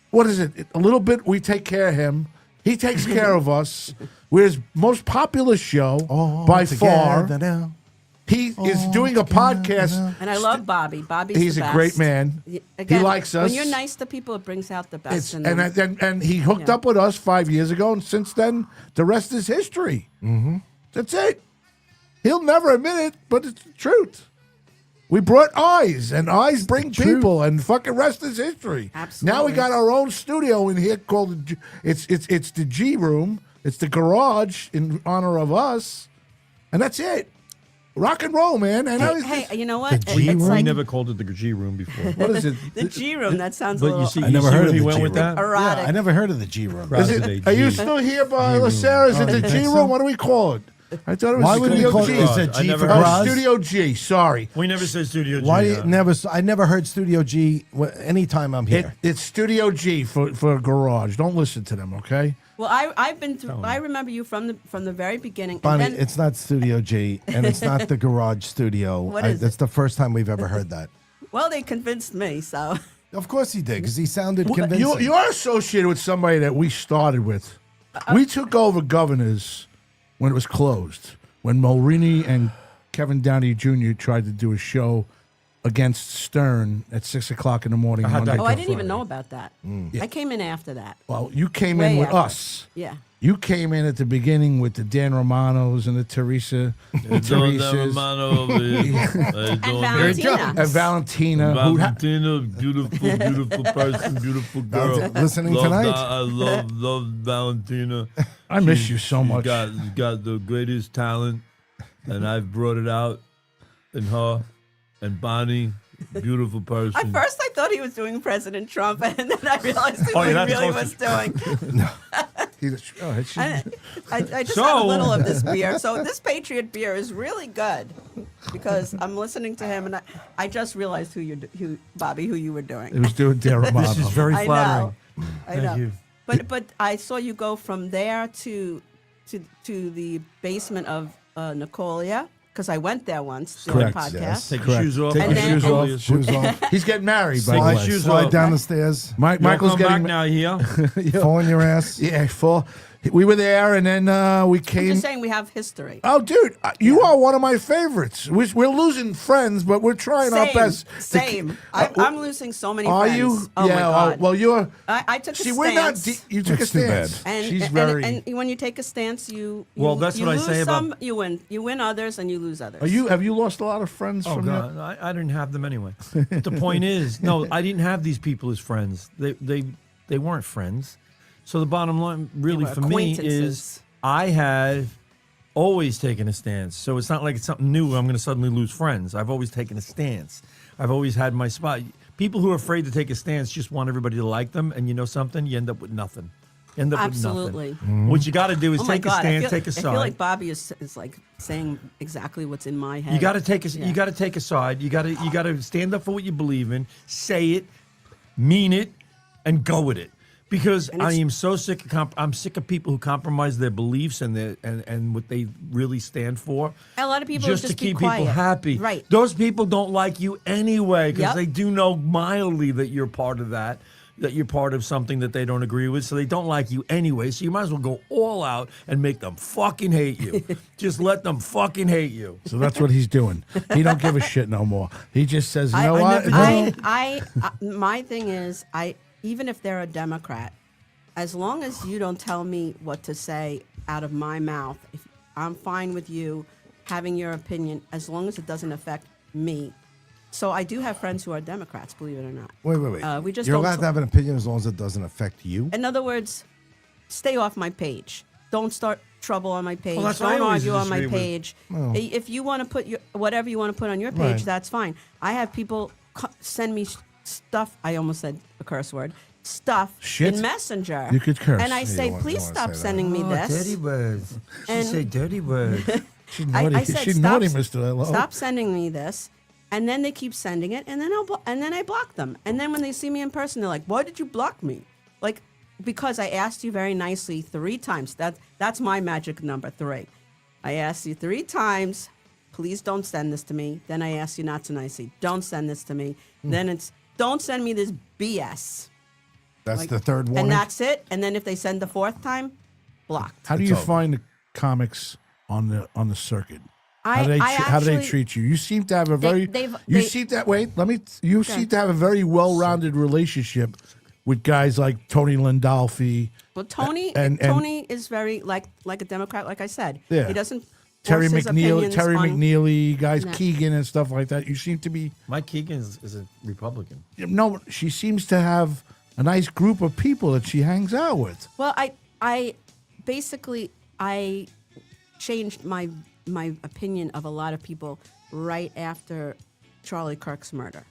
what is it? A little bit we take care of him. He takes care of us. We're his most popular show by far. Now. He is doing a podcast. And I love Bobby. Bobby's He's the a best. great man. Again, He likes us. When you're nice to people, it brings out the best It's, in them. and he hooked Yeah. up with us 5 years ago, and since then, the rest is history. Mm-hmm. That's it. He'll never admit it, but it's the truth. We brought eyes, and eyes bring people, and fucking rest is history. Absolutely. Now we got our own studio in here called it's the G Room. It's the garage in honor of us, and that's it. Rock and roll, man. And Hey, you know what? The G It's room? We like never called it the G room before. what is it? the G room. That sounds a But little you see, I never heard where of he the went G with room. that. erotic. Yeah, I never heard of the G room. Is Right. it, are you still here by La Sarah? Is it the G think Room? so. What do we call it? I thought it was Why would we Studio call it? G. Is it I G never for heard- Graz? Studio G. Sorry. We never said Studio G. Why I never heard Studio G anytime I'm here. It's Studio G for garage. Don't listen to them, okay? Well, I've been through. I remember you from the very beginning. Bonnie, and then, it's not Studio G, and it's not the Garage Studio. What is That's it? the first time we've ever heard that. well, they convinced me. So Of course he did, because he sounded convincing. You're associated with somebody that we started with. We took over Governors when it was closed. When Mulroney and Kevin Downey Jr. tried to do a show against Stern at 6 o'clock in the morning. had Monday that. to oh, I didn't even Friday. know about that. I came in after that. Well, you came Way in with after. us. Yeah. You came in at the beginning with the Dan Romanos and the Teresa. Teresa's. And Valentina. And Valentina. who ha- Valentina, beautiful person, beautiful girl. Listening tonight? I love Valentina. I miss you so much. She's got the greatest talent, and I've brought it out in her. And Bonnie, beautiful person. At first, I thought he was doing President Trump, and then I realized Oh, what he yeah, that's really close. was doing. I just had a little of this beer. So this Patriot beer is really good because I'm listening to him, and I just realized who Bobby, who you were doing. It was doing Dan Romano. This is very I flattering. know. I Thank know. you. But I saw you go from there to the basement of Nicolia because I went there once doing a Correct, podcast. yes. Take Correct. your shoes off. Take your shoes off. Shoes off. He's getting married, by the Slide way. shoes Slide off. down the stairs. Michael's Come back getting now here. Fall on your ass. Yeah, full. We were there, and then we I'm came. just saying we have history. Oh, dude, you are one of my favorites. We're losing friends, but we're trying our best. Same. I'm losing so many Are friends. you? Oh yeah. my God. Well, you're. I took a See, stance. we're not. You took That's a too bad. stance. And, She's and, very. and when you take a stance, you Well, that's you what I lose say about- some, you win. You win others, and you lose others. Have you lost a lot of friends Oh from God, I didn't have them anyway. But the point is, no, I didn't have these people as friends. They weren't friends. So the bottom line, really, were for me, is acquaintances. I have always taken a stance. So it's not like it's something new. I'm going to suddenly lose friends. I've always taken a stance. I've always had my spot. People who are afraid to take a stance just want everybody to like them, and you know something, you end up with nothing. You end up Absolutely. with nothing. What you got to do is Oh my take a God, stand, I feel, take a I side. feel like Bobby is like saying exactly what's in my head. You got to take a Yeah. you got to take a side. You got to stand up for what you believe in, say it, mean it, and go with it. Because And I it's- am so sick of I'm sick of people who compromise their beliefs and their and what they really stand for. A lot of people just just to be keep people quiet. happy. Right. Those people don't like you anyway because Yep. they do know mildly that you're part of that you're part of something that they don't agree with, so they don't like you anyway. So you might as well go all out and make them fucking hate you. Just let them fucking hate you. So that's what he's doing. He don't give a shit no more. He just says, you know what? My thing is, even if they're a Democrat, as long as you don't tell me what to say out of my mouth, if I'm fine with you having your opinion, as long as it doesn't affect me. So I do have friends who are Democrats, believe it or not. Wait. We just You're don't allowed to have an opinion as long as it doesn't affect you. In other words, stay off my page. Don't start trouble on my page. Well, that's what I Don't always argue on my disagree with. page. If you want to put whatever you want to put on your page, Right. that's fine. I have people send me stuff. I almost said a curse word. Stuff Shit? in Messenger. You could curse. And I You say, don't please wanna stop say that. sending me this. Dirty words. She And- say dirty words. She's naughty. I said, She's stop, naughty, Mr. Hello. Stop sending me this. And then they keep sending it, and then I block them. And then when they see me in person, they're like, "Why did you block me?" Like, because I asked you very nicely 3 times. That's my magic number, 3. I asked you 3 times, please don't send this to me. Then I asked you not so nicely, don't send this to me. Then it's don't send me this BS. That's the third one. And that's it. And then if they send the 4th time, blocked. How do It's you over. find the comics on the circuit? I How do they actually- treat you? You seem to have a very they- seem to have a very well-rounded relationship with guys like Tony Landolfi, Well, Tony and Tony is very like a Democrat, like I said. Yeah. He doesn't Terry force his opinions on- McNeely, guys No. Keegan and stuff like that. You seem to be Mike Keegan is a Republican. no. She seems to have a nice group of people that she hangs out with. Well, I basically I changed my opinion of a lot of people right after Charlie Kirk's murder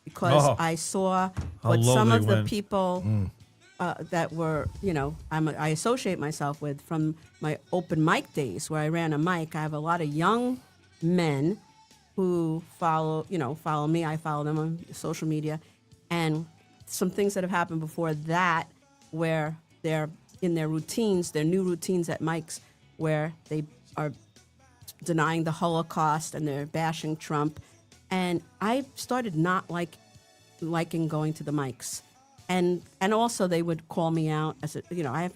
because Oh. I saw How what low some they of the went. people that were, I associate myself with from my open mic days where I ran a mic. I have a lot of young men who follow me. I follow them on social media, and some things that have happened before that where they're in their routines, their new routines at mics, where they are denying the Holocaust and they're bashing Trump. And I started not liking going to the mics. And also they would call me out as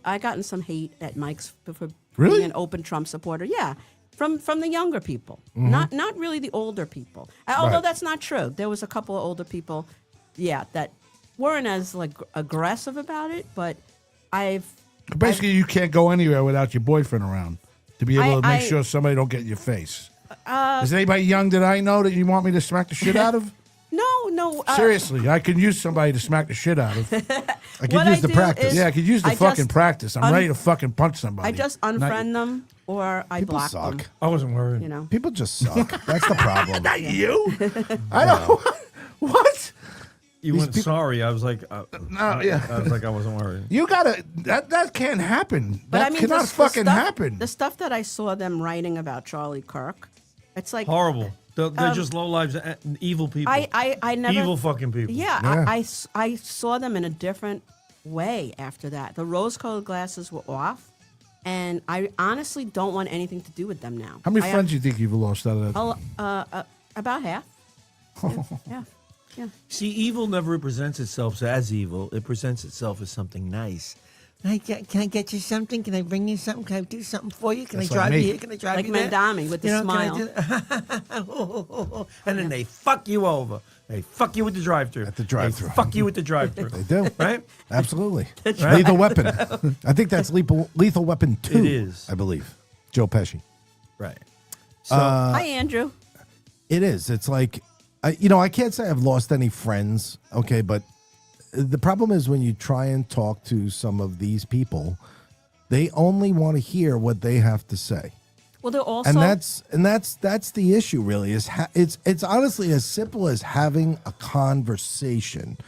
I gotten some hate at mics for Really? being an open Trump supporter. Yeah. From the younger people. Mm-hmm. Not really the older people. Although that's not true. There was a couple of older people, that weren't as aggressive about it, but Basically, you can't go anywhere without your boyfriend around to be able to make I- sure somebody don't get in your face. Is there anybody young that I know that you want me to smack the shit out of? No. Seriously, I could use somebody to smack the shit out of. I could What use I the do practice. is- Yeah, I could use the I fucking just practice. I'm ready to fucking punch somebody. I just Not- unfriend them or I People block suck. them. I wasn't worried. You know. People just suck. That's the problem. Not you. I don't. What? You weren't sorry. I was like, No, yeah. I was like, I wasn't worried. You gotta. That can't happen. That cannot the fucking stuff, happen. The stuff that I saw them writing about Charlie Kirk, it's like Horrible. They're just low lives, evil people. I never evil fucking people. Yeah, Yeah. I saw them in a different way after that. The rose-colored glasses were off, and I honestly don't want anything to do with them now. How many friends do you think you've lost out of that? About half. Yeah. See, evil never presents itself as evil. It presents itself as something nice. Can I get you something? Can I bring you something? Can I do something for you? Can That's I like drive me. you here? Can I drive Like you there? Mandami with the Can I smile. and then they fuck you over. They fuck you with the drive-thru. At the drive-thru. They fuck you with the drive-thru. They do. Right? Absolutely. Lethal Weapon. I think that's Lethal Weapon 2. It is. I believe. Joe Pesci. Right. So, Hi, Andrew. It is. It's like, I can't say I've lost any friends, okay, but the problem is when you try and talk to some of these people, they only want to hear what they have to say. Well, they're also And that's the issue really is it's honestly as simple as having a conversation,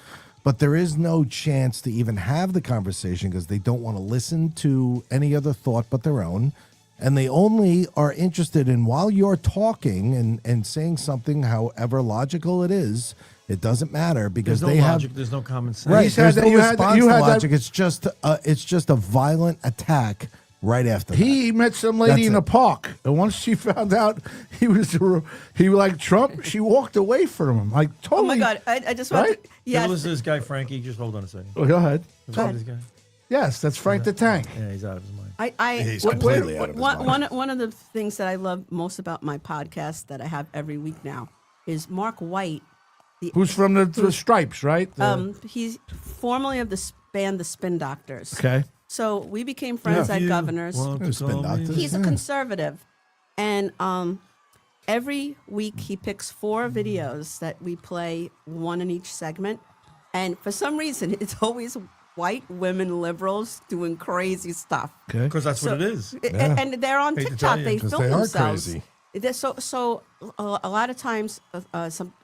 but there is no chance to even have the conversation because they don't want to listen to any other thought but their own. And they only are interested in while you're talking and saying something, however logical it is, it doesn't matter because there's no they logic. have There's no common sense. right. You said There's that no you had- response you to had that- logic. It's just a violent attack right after that. He met some lady That's in it. a park, and once she found out he liked Trump, she walked away from him. Like Oh totally. my God! I just want Right? to. Yeah. Yes. Listen to this guy, Frankie. Just hold on a second. Oh, go ahead. Listen to this guy. Yes, that's Frank the Tank. Yeah, he's out of his mind. He's One- completely out of his mind. one of the things that I love most about my podcast that I have every week now is Mark White. Who's from the Stripes, right? He's formerly of the band The Spin Doctors. Okay. So we became friends If at you Governors. want to Who's been call me- doctors? He's a conservative, and every week he picks 4 videos that we play, one in each segment, and for some reason it's always white women liberals doing crazy stuff. Okay. Because that's what it is. And they're on Hate to TikTok. tell you, They 'cause film they are themselves. crazy. So a lot of times,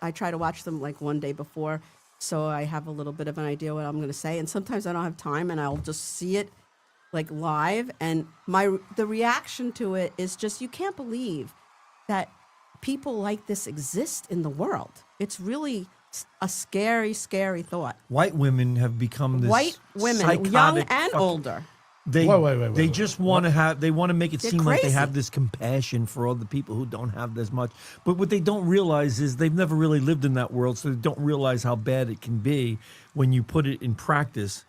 I try to watch them like one day before, so I have a little bit of an idea what I'm going to say. And sometimes I don't have time, and I'll just see it like live, and the reaction to it is just, you can't believe that people like this exist in the world. It's really a scary, scary thought. White women have become this White women, psychotic young and fucking- older. They just want to have. They want to make it They're seem like they crazy. have this compassion for all the people who don't have this much. But what they don't realize is they've never really lived in that world, so they don't realize how bad it can be when you put it in practice.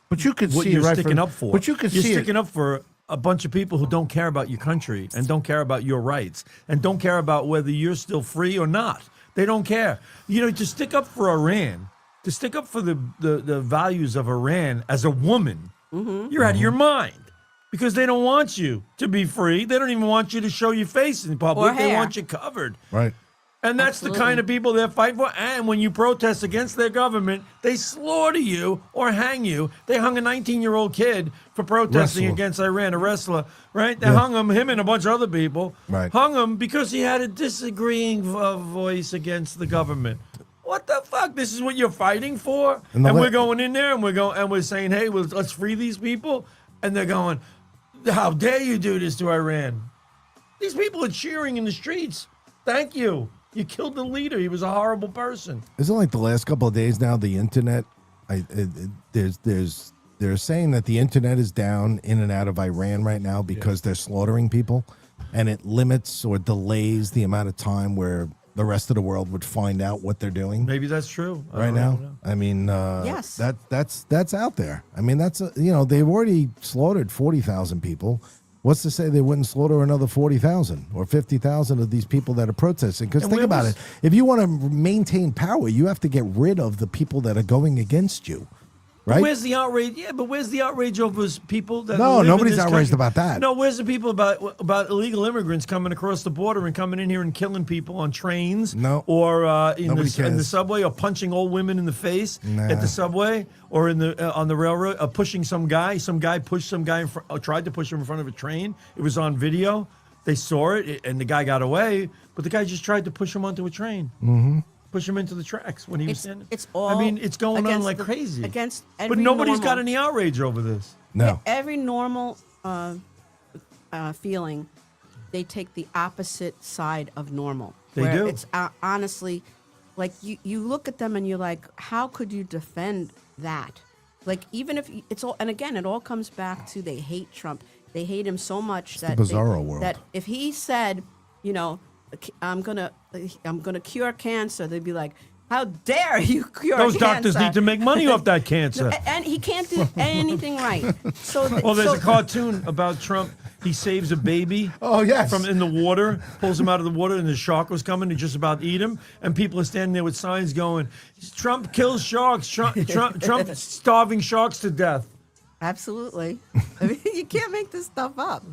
But you could What see you're it right sticking from, up for. But you could you're see sticking it. up for a bunch of people who don't care about your country and don't care about your rights and don't care about whether you're still free or not. They don't care. You know, to stick up for Iran, to stick up for the values of Iran as a woman, you're out of your mind. Because they don't want you to be free. They don't even want you to show your face in public. Or They hair. want you covered. Right. And that's the kind of people they're fighting for. And when you protest against their government, they slaughter you or hang you. They hung a 19-year-old kid for protesting Wrestler. against Iran, a wrestler, right? They hung him and a bunch of other people. Right. Hung him because he had a disagreeing voice against the government. What the fuck? This is what you're fighting for? And And, the we're going in there and we're saying, hey, let's free these people. And they're going, how dare you do this to Iran? These people are cheering in the streets. Thank you. You killed the leader. He was a horrible person. Isn't like the last couple of days now, the internet, they're saying that the internet is down in and out of Iran right now because they're slaughtering people, and it limits or delays the amount of time where the rest of the world would find out what they're doing Maybe that's true. I right don't now. know. I mean, Yes. that's out there. I mean, they've already slaughtered 40,000 people. What's to say they wouldn't slaughter another 40,000 or 50,000 of these people that are protesting? Because And think where about was- it. If you want to maintain power, you have to get rid of the people that are going against you, But right? where's the outrage? Yeah, but where's the outrage over people that No, live in nobody's this outraged country? about that. No, where's the people about illegal immigrants coming across the border and coming in here and killing people on trains? No. Or in Nobody the cares. subway, or punching old women in the face Nah. at the subway, or in the on the railroad, pushing some guy. Some guy pushed some guy tried to push him in front of a train. It was on video. They saw it, and the guy got away. But the guy just tried to push him onto a train. Mm-hmm. Push him into the tracks when he was standing. It's all. I mean, it's going on against like crazy. against every But nobody's got normal- any outrage over this. No. Every normal feeling, they take the opposite side of normal. They where do. It's honestly, like you look at them and you're like, how could you defend that? Like even if it's all, and again, it all comes back to they hate Trump. They hate him so much that the bizarro world. that if he said, you know, I'm gonna cure cancer, they'd be like, how dare you cure Those cancer? doctors need to make money off that cancer. And he can't do anything right. So, Well, there's so a cartoon about Trump. He saves a baby. Oh, yes. From in the water, pulls him out of the water, and the shark was coming to just about eat him. And people are standing there with signs going, "Trump kills sharks. Trump starving sharks to death." Absolutely. I mean, you can't make this stuff up.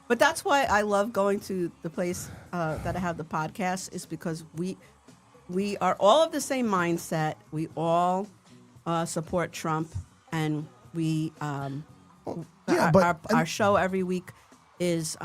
But that's why I love going to the place that I have the podcast, is because we are all of the same mindset. We all support Trump, and we our show every week is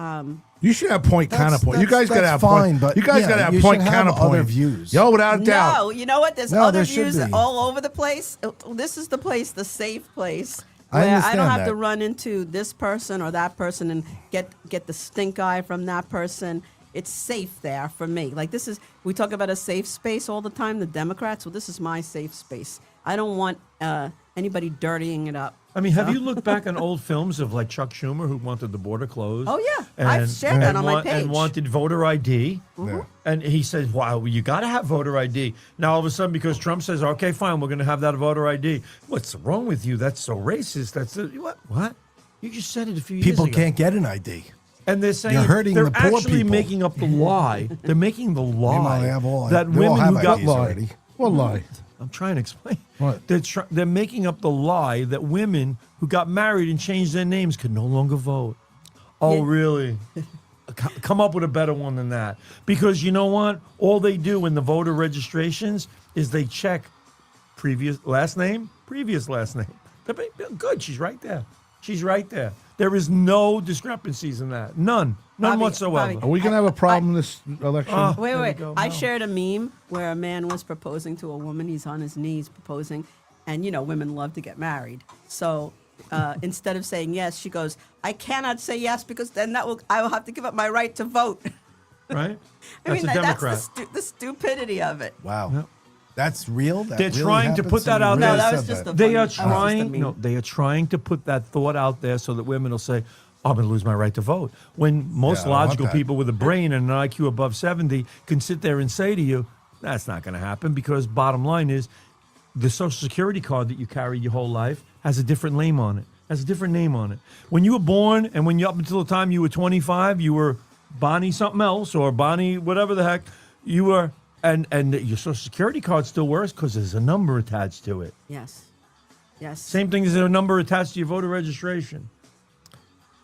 You should have point counterpoint. You guys got to have fine, point. but You guys yeah, got to have you point should have counterpoint. other views. Yo, without a doubt. no, you know what? There's No, other there should views be. all over the place. This is the place, the safe place. I Where I understand don't have that. to run into this person or that person and get the stink eye from that person. It's safe there for me. Like we talk about a safe space all the time, the Democrats. Well, this is my safe space. I don't want anybody dirtying it up. I mean, have you looked back on old films of like Chuck Schumer, who wanted the border closed? Oh, yeah. I've shared that on my page. And wanted voter ID. Yeah. And he said, wow, you got to have voter ID. Now, all of a sudden, because Trump says, okay, fine, we're going to have that voter ID. What's wrong with you? That's so racist. What? You just said it a few years ago. People can't get an ID. And they're saying You're hurting they're the poor actually people. making up the lie. They're making the lie they have all- that they all women have who got IDs already. What lie? I'm trying to explain. What? They're making up the lie that women who got married and changed their names could no longer vote. Oh, Yeah. really? Come up with a better one than that. Because you know what? All they do in the voter registrations is they check previous last name. Good, she's right there. There is no discrepancies in that. None Bobby, whatsoever. Bobby. Are we going to have a problem this election? Wait, There we wait. go. I No. shared a meme where a man was proposing to a woman. He's on his knees proposing. And, women love to get married. So instead of saying yes, she goes, I cannot say yes because then I will have to give up my right to vote. Right? I mean, That's a Democrat. that's the stupidity of it. Wow. Yep. That's real? That They're really trying to happened? put that Somebody out really there. No, that was said just that. a They are funny- that was just a trying. meme. No, they are trying to put that thought out there so that women will say, "I'm going to lose my right to vote." When most Yeah, I don't want logical that. people with a brain and an IQ above 70 can sit there and say to you, "That's not going to happen," because bottom line is, the Social Security card that you carry your whole life has a different name on it. Has a different name on it. When you were born and when you up until the time you were 25, you were Bonnie something else or Bonnie whatever the heck you were. And your Social Security card still works because there's a number attached to it. Yes. Yes. Same thing as a number attached to your voter registration.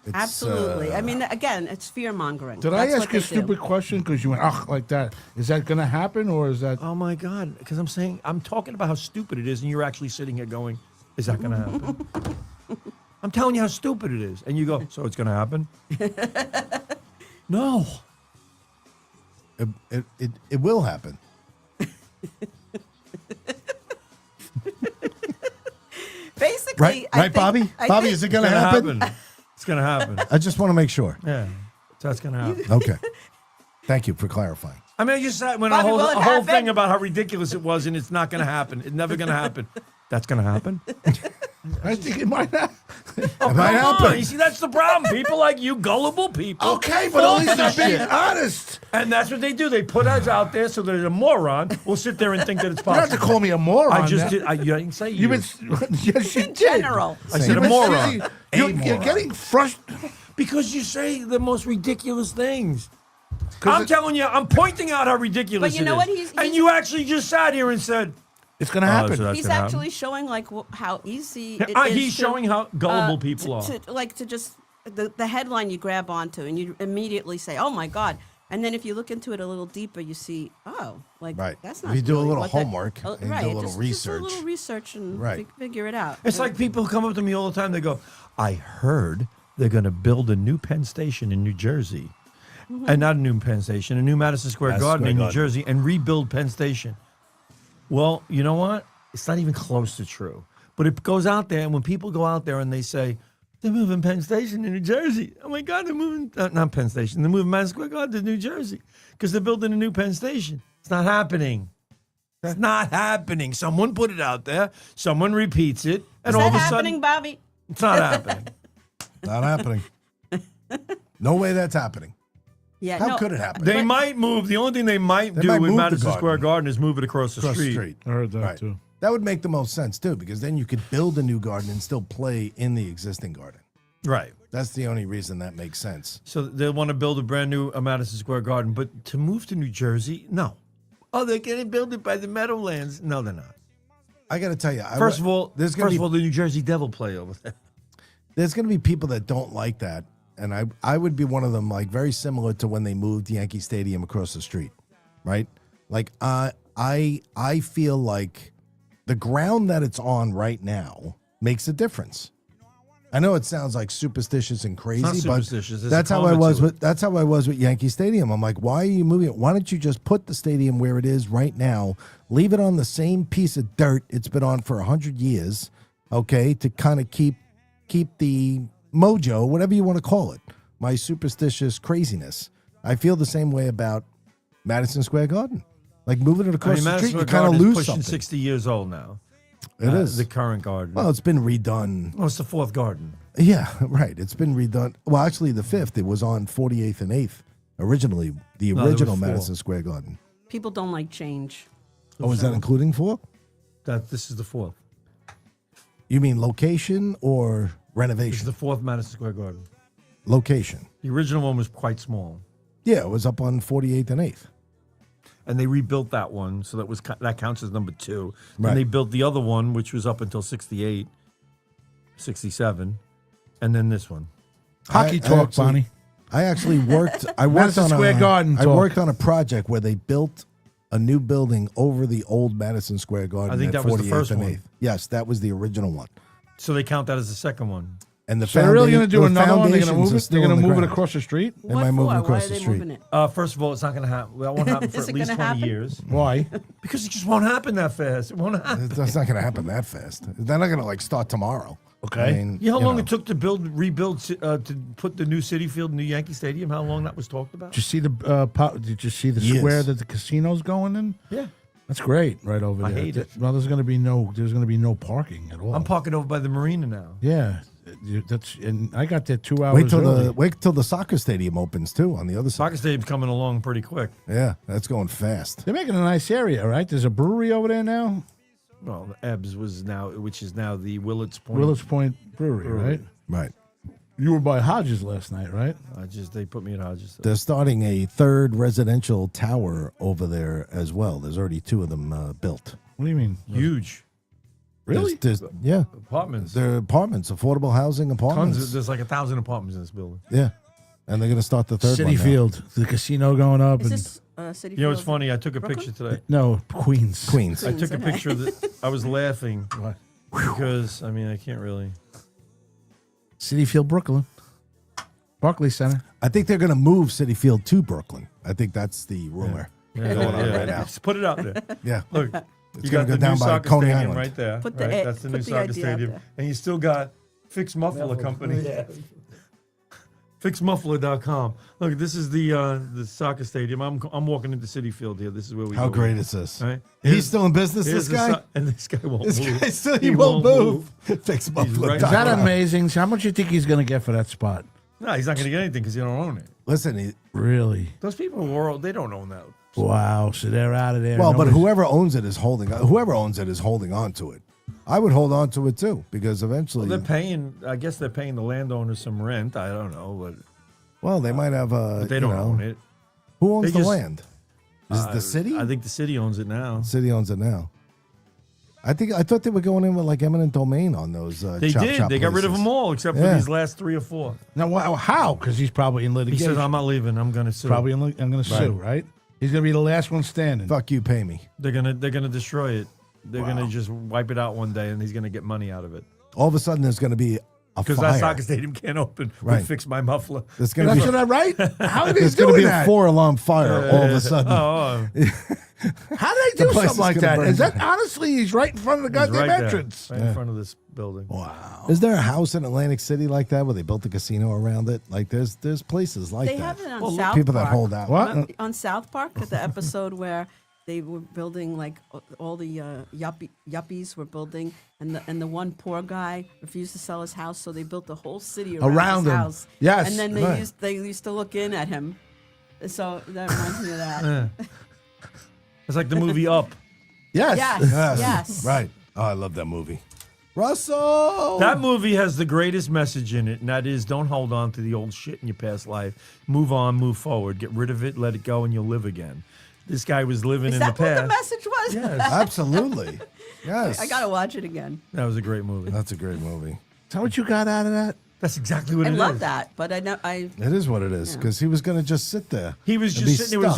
It's, Absolutely. I mean, again, it's fear mongering. Did I ask you a stupid question because you went, like that? Is that going to happen or is that. Oh my God! Because I'm talking about how stupid it is, and you're actually sitting here going, "Is that going to happen?" I'm telling you how stupid it is, and you go, "So it's going to happen?" No. It will happen. Basically, Right, Bobby? Bobby, is it going to happen? It's going to happen. I just want to make sure. Yeah, so that's going to happen. Okay. Thank you for clarifying. I mean, I just said when Bobby, will it a whole happen? thing about how ridiculous it was, and it's not going to happen. It's never going to happen. That's going to happen. I think it might not. It might Come happen. on, you see, that's the problem. People like you, gullible people. Okay, but at least fall I'm for being shit. honest. And that's what they do. They put us out there so that a moron will sit there and think that it's You don't have to possible. call me a moron. I just now. did. I didn't say you. You've been. Yes, you in did. general. I said a You've been moron. saying- You're moron. getting frustrated. Because you say the most ridiculous things. I'm telling you, I'm pointing out how ridiculous But you it know is. what? He's- and you actually just sat here and said, It's going to happen. so that's He's gonna happen. actually showing how easy it is. He's showing how gullible people are. To just the headline you grab onto and you immediately say, "Oh my God!" And then if you look into it a little deeper, you see, Right. that's If not. you do a really little what that- homework and do a right, little just research. a little research and Right. figure it out. It's like people come up to me all the time. They go, "I heard they're going to build a new Penn Station in New Jersey." And not a new Penn Station, a new Madison Square Madison Garden Square in New Garden. Jersey, and rebuild Penn Station. Well, you know what? It's not even close to true. But it goes out there, and when people go out there and they say, they're moving Penn Station in New Jersey. Oh, my God, they're moving, not Penn Station, they're moving Madison Square Garden to New Jersey because they're building a new Penn Station. It's not happening. That's not happening. Someone put it out there, someone repeats it, and Is all that of a happening, sudden, Bobby? it's not happening. Not happening. No way that's happening. Yeah. How no, could it happen? They might move. The only thing they might They do might with move the Madison garden. Square Garden is move it across the Across street. the street. I heard that Right. too. That would make the most sense too, because then you could build a new garden and still play in the existing garden. Right. That's the only reason that makes sense. So they want to build a brand new Madison Square Garden, but to move to New Jersey, no. Oh, they're going to build it by the Meadowlands. No, they're not. I got to tell you, First of all, there's going to be the New Jersey Devil play over there. there's going to be people that don't like that, and I would be one of them. Like very similar to when they moved Yankee Stadium across the street, right? Like I feel like the ground that it's on right now makes a difference. I know it sounds like superstitious and crazy, not but superstitious. There's that's a how I comment was to with that's how I was with Yankee Stadium. I'm like, why are you moving it? Why don't you just put the stadium where it is right now? Leave it on the same piece of dirt it's been on for 100 years, okay? To kind of keep the mojo, whatever you want to call it, my superstitious craziness. I feel the same way about Madison Square Garden. Like moving it across the Madison street, you Square kind of Garden is lose pushing something. 60 years old now. It is. The current garden. Well, it's been redone. Oh, it's the fourth garden. Yeah, right. It's been redone. Well, actually, the 5th. It was on 48th and 8th. Originally, the No, there original was 4. Madison Square Garden. People don't like change. Oh, is that including 4? This is the fourth. You mean location or This is renovation? the fourth Madison Square Garden. Location. The original one was quite small. Yeah, it was up on 48th and 8th. And they rebuilt that one, so that counts as number 2. Right. And they built the other one, which was up until 68, 67, and then this one. Hockey talk, Bonnie. I actually worked. I worked Madison on Square Garden I talk. worked on a project where they built a new building over the old Madison Square Garden. I think at that was the 48th first and one. 8th. Yes, that was the original one. So they count that as the second one. And the So they're really going to do the another one? They're going to foundations move are it? still They're going in to the move it ground. across the street? They might move it Why across are the they street. moving it? First of all, it's not going to happen. That won't happen for Is at it least gonna 20 happen? years. Why? Because it just won't happen that fast. It won't happen. That's not going to happen that fast. They're not going to like start tomorrow. Okay. I mean, You know how long know. it took to rebuild, to put the new City Field in the Yankee Stadium? How long that was talked about? Did you see the Did you see the Yes. square that the casino's going in? Yeah. That's great, right over I there. hate it. Well, there's going to be no parking at all. I'm parking over by the marina now. Yeah, and I got there 2 hours early. Wait till the soccer stadium opens too on the other side. Soccer stadium's coming along pretty quick. Yeah, that's going fast. They're making a nice area, right? There's a brewery over there now. Well, the Ebbs which is now the Willits Point. Willits Point Brewery, right? Right. You were by Hodges last night, right? They put me at Hodges. They're starting a third residential tower over there as well. There's already 2 of them built. What do you mean? Huge Really? Yeah. apartments. They're apartments, affordable housing apartments. There's like 1,000 apartments in this building. Yeah. And they're going to start the third City one now. Field, the casino going up. Is and this City You know, it's Field? funny. I took a Brooklyn? picture today. No, Queens. Queens. I took a picture of the. I was laughing because I can't really. City Field, Brooklyn. Barclays Center. I think they're going to move City Field to Brooklyn. I think that's the rumor. Yeah, Going on right now. Just put it out there. Yeah. Look, It's you gonna got go the down new by soccer Coney stadium Island. right there. Put the right? a- That's the put new the soccer idea out stadium, there. and you still got Fix Muffler Company. Fixmuffler.com. Look, this is the soccer stadium. I'm walking into City Field here. This is where we. How go. great is this? Right? He's still in business, Here's this the guy? and this guy won't This move. guy still he won't move. Fix Muffler. right Is that amazing? So how much do you think he's going to get for that spot? No, he's not going to get anything because he don't own it. Listen, Really? Those people in the world, they don't own that. Wow. So they're out of there. well, but Nobody's- whoever owns it is holding on to it. I would hold on to it too because eventually, They're paying. I guess they're paying the landowners some rent. I don't know, but they might have they you don't know, own it. Who owns They the just- land? Is it the city? I think the city owns it now. City owns it now. I thought they were going in with like eminent domain on those. They chop did. shop They got rid of places. them all except for Yeah. these last 3 or 4. Now, how? Because he's probably in He litigation. says, "I'm not leaving. I'm going to sue." I'm going to sue, right? He's going to be the last one standing. Fuck you, pay me. They're gonna destroy it. They're gonna just wipe it out one day, and he's gonna get money out of it. All of a sudden, there's going to be a Because fire. that soccer stadium can't open. Right. We fix my muffler. There's going to That's be what I right? How are they there's going to doing be a that? 4-alarm fire all of a sudden. Oh, How do they do place is something like gonna that? burn Is that down. honestly? He's right in front of the he's goddamn right entrance. there, right in front of this building. Wow. Is there a house in Atlantic City like that where they built a casino around it? Like there's places like They that. have it on South People Park. that hold out. What? Remember on South Park, at the episode where they were building, like all the yuppies were building, and the one poor guy refused to sell his house, so they built the whole city around Around his him. house. Yes, and then right. they used to look in at him. So that reminds me of that. It's like the movie Up. Yes. Yes. Right. Oh, I love that movie. Russell! That movie has the greatest message in it, and that is don't hold on to the old shit in your past life. Move on, move forward. Get rid of it, let it go, and you'll live again. This guy was living Is in that the what past. the message was? Yes. Absolutely. Yes. I gotta watch it again. That was a great movie. That's a great movie. Is that what you got out of that? That's exactly what I it is. love that, but I know I. It is what it is because he was going to just sit there. He was and just be sitting there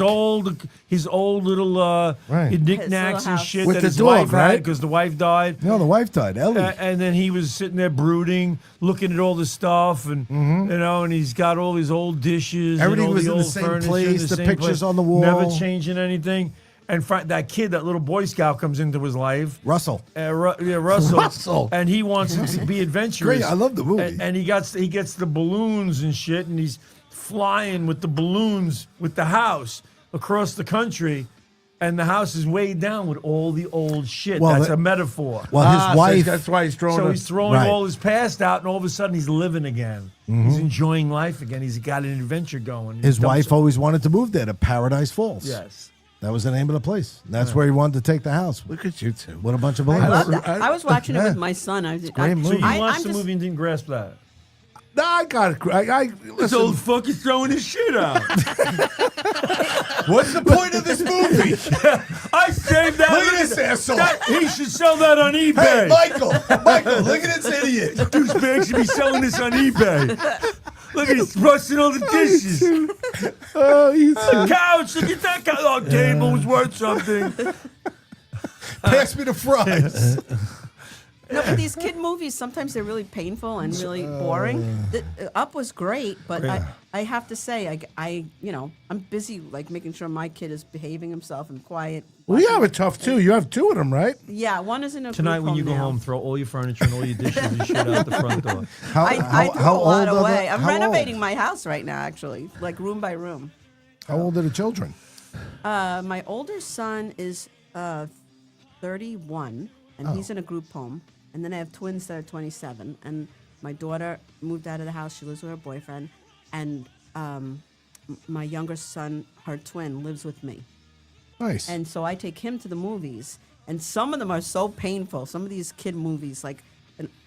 with his old little Right. knickknacks His little and house. shit With that the his dog, wife had right? because the wife died. No, the wife died. Ellie. And then he was sitting there brooding, looking at all the stuff, and and he's got all these old dishes. Everything and all was the in the old same furniture, place, the same pictures on the wall. never changing anything. And that kid, that little Boy Scout, comes into his life. Russell. Russell. Russell. And he wants to be adventurous. Great, I love the movie. And he gets the balloons and shit, and he's flying with the balloons with the house across the country. And the house is weighed down with all the old shit. Well, That's that- a metaphor. Well, his so wife. that's why he's throwing. So a- he's throwing Right. all his past out, and all of a sudden he's living again. He's enjoying life again. He's got an adventure going. His He dumps wife it. always wanted to move there to Paradise Falls. Yes. That was the name of the place. That's where he wanted to take the house. Look at you two. What a bunch of I balloons. love that. I was watching it with my son. great movie. So you I'm watched the just- movie and didn't grasp that. No, I got it. This Listen. old fuck is throwing his shit out. What's the point of this movie? I saved that. Look at this asshole. He should sell that on eBay. Michael, look at this idiot. Douchebag should be selling this on eBay. Look at he's rusting all the dishes. Oh, you The couch. Look at that couch. Oh, table was worth something. Pass me the fries. No, but these kid movies, sometimes they're really painful and really boring. Up was great, but I have to say, I'm busy like making sure my kid is behaving himself and quiet. Well, you have it tough too. You have two of them, right? Yeah, one is in a Tonight, group when you go now. home, throw all your furniture and all your dishes and shit out the front door. I threw a lot old are away. they? I'm How renovating old? my house right now, actually, like room by room. How old are the children? My older son is 31, and he's in a group home. And then I have twins that are 27. And my daughter moved out of the house. She lives with her boyfriend. And my younger son, her twin, lives with me. Nice. And so I take him to the movies. And some of them are so painful. Some of these kid movies, like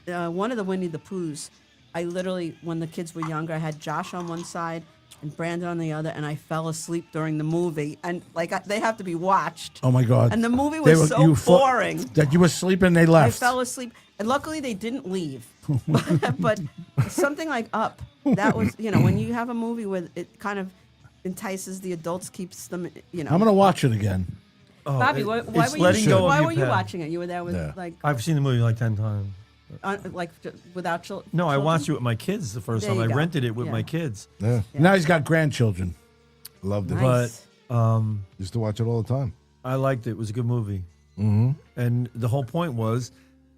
one of the Winnie the Poohs, I literally, when the kids were younger, I had Josh on one side and Brandon on the other, and I fell asleep during the movie. And they have to be watched. Oh my God! And the movie They was were- so you fo- boring. That you were sleeping, they left. I fell asleep, and luckily they didn't leave. But something like Up, that was, when you have a movie where it kind of entices the adults, keeps them, I'm gonna watch it again. Bobby, why it's were letting you? go of Why your were you past. watching it? You were there with Yeah. I've seen the movie like 10 times. Without children. No, I watched it with my kids the first There time. you I go. rented it with Yeah. my kids. Yeah. Now he's got grandchildren. Loved it. Nice. Used to watch it all the time. I liked it. It was a good movie. Mm-hmm. And the whole point was,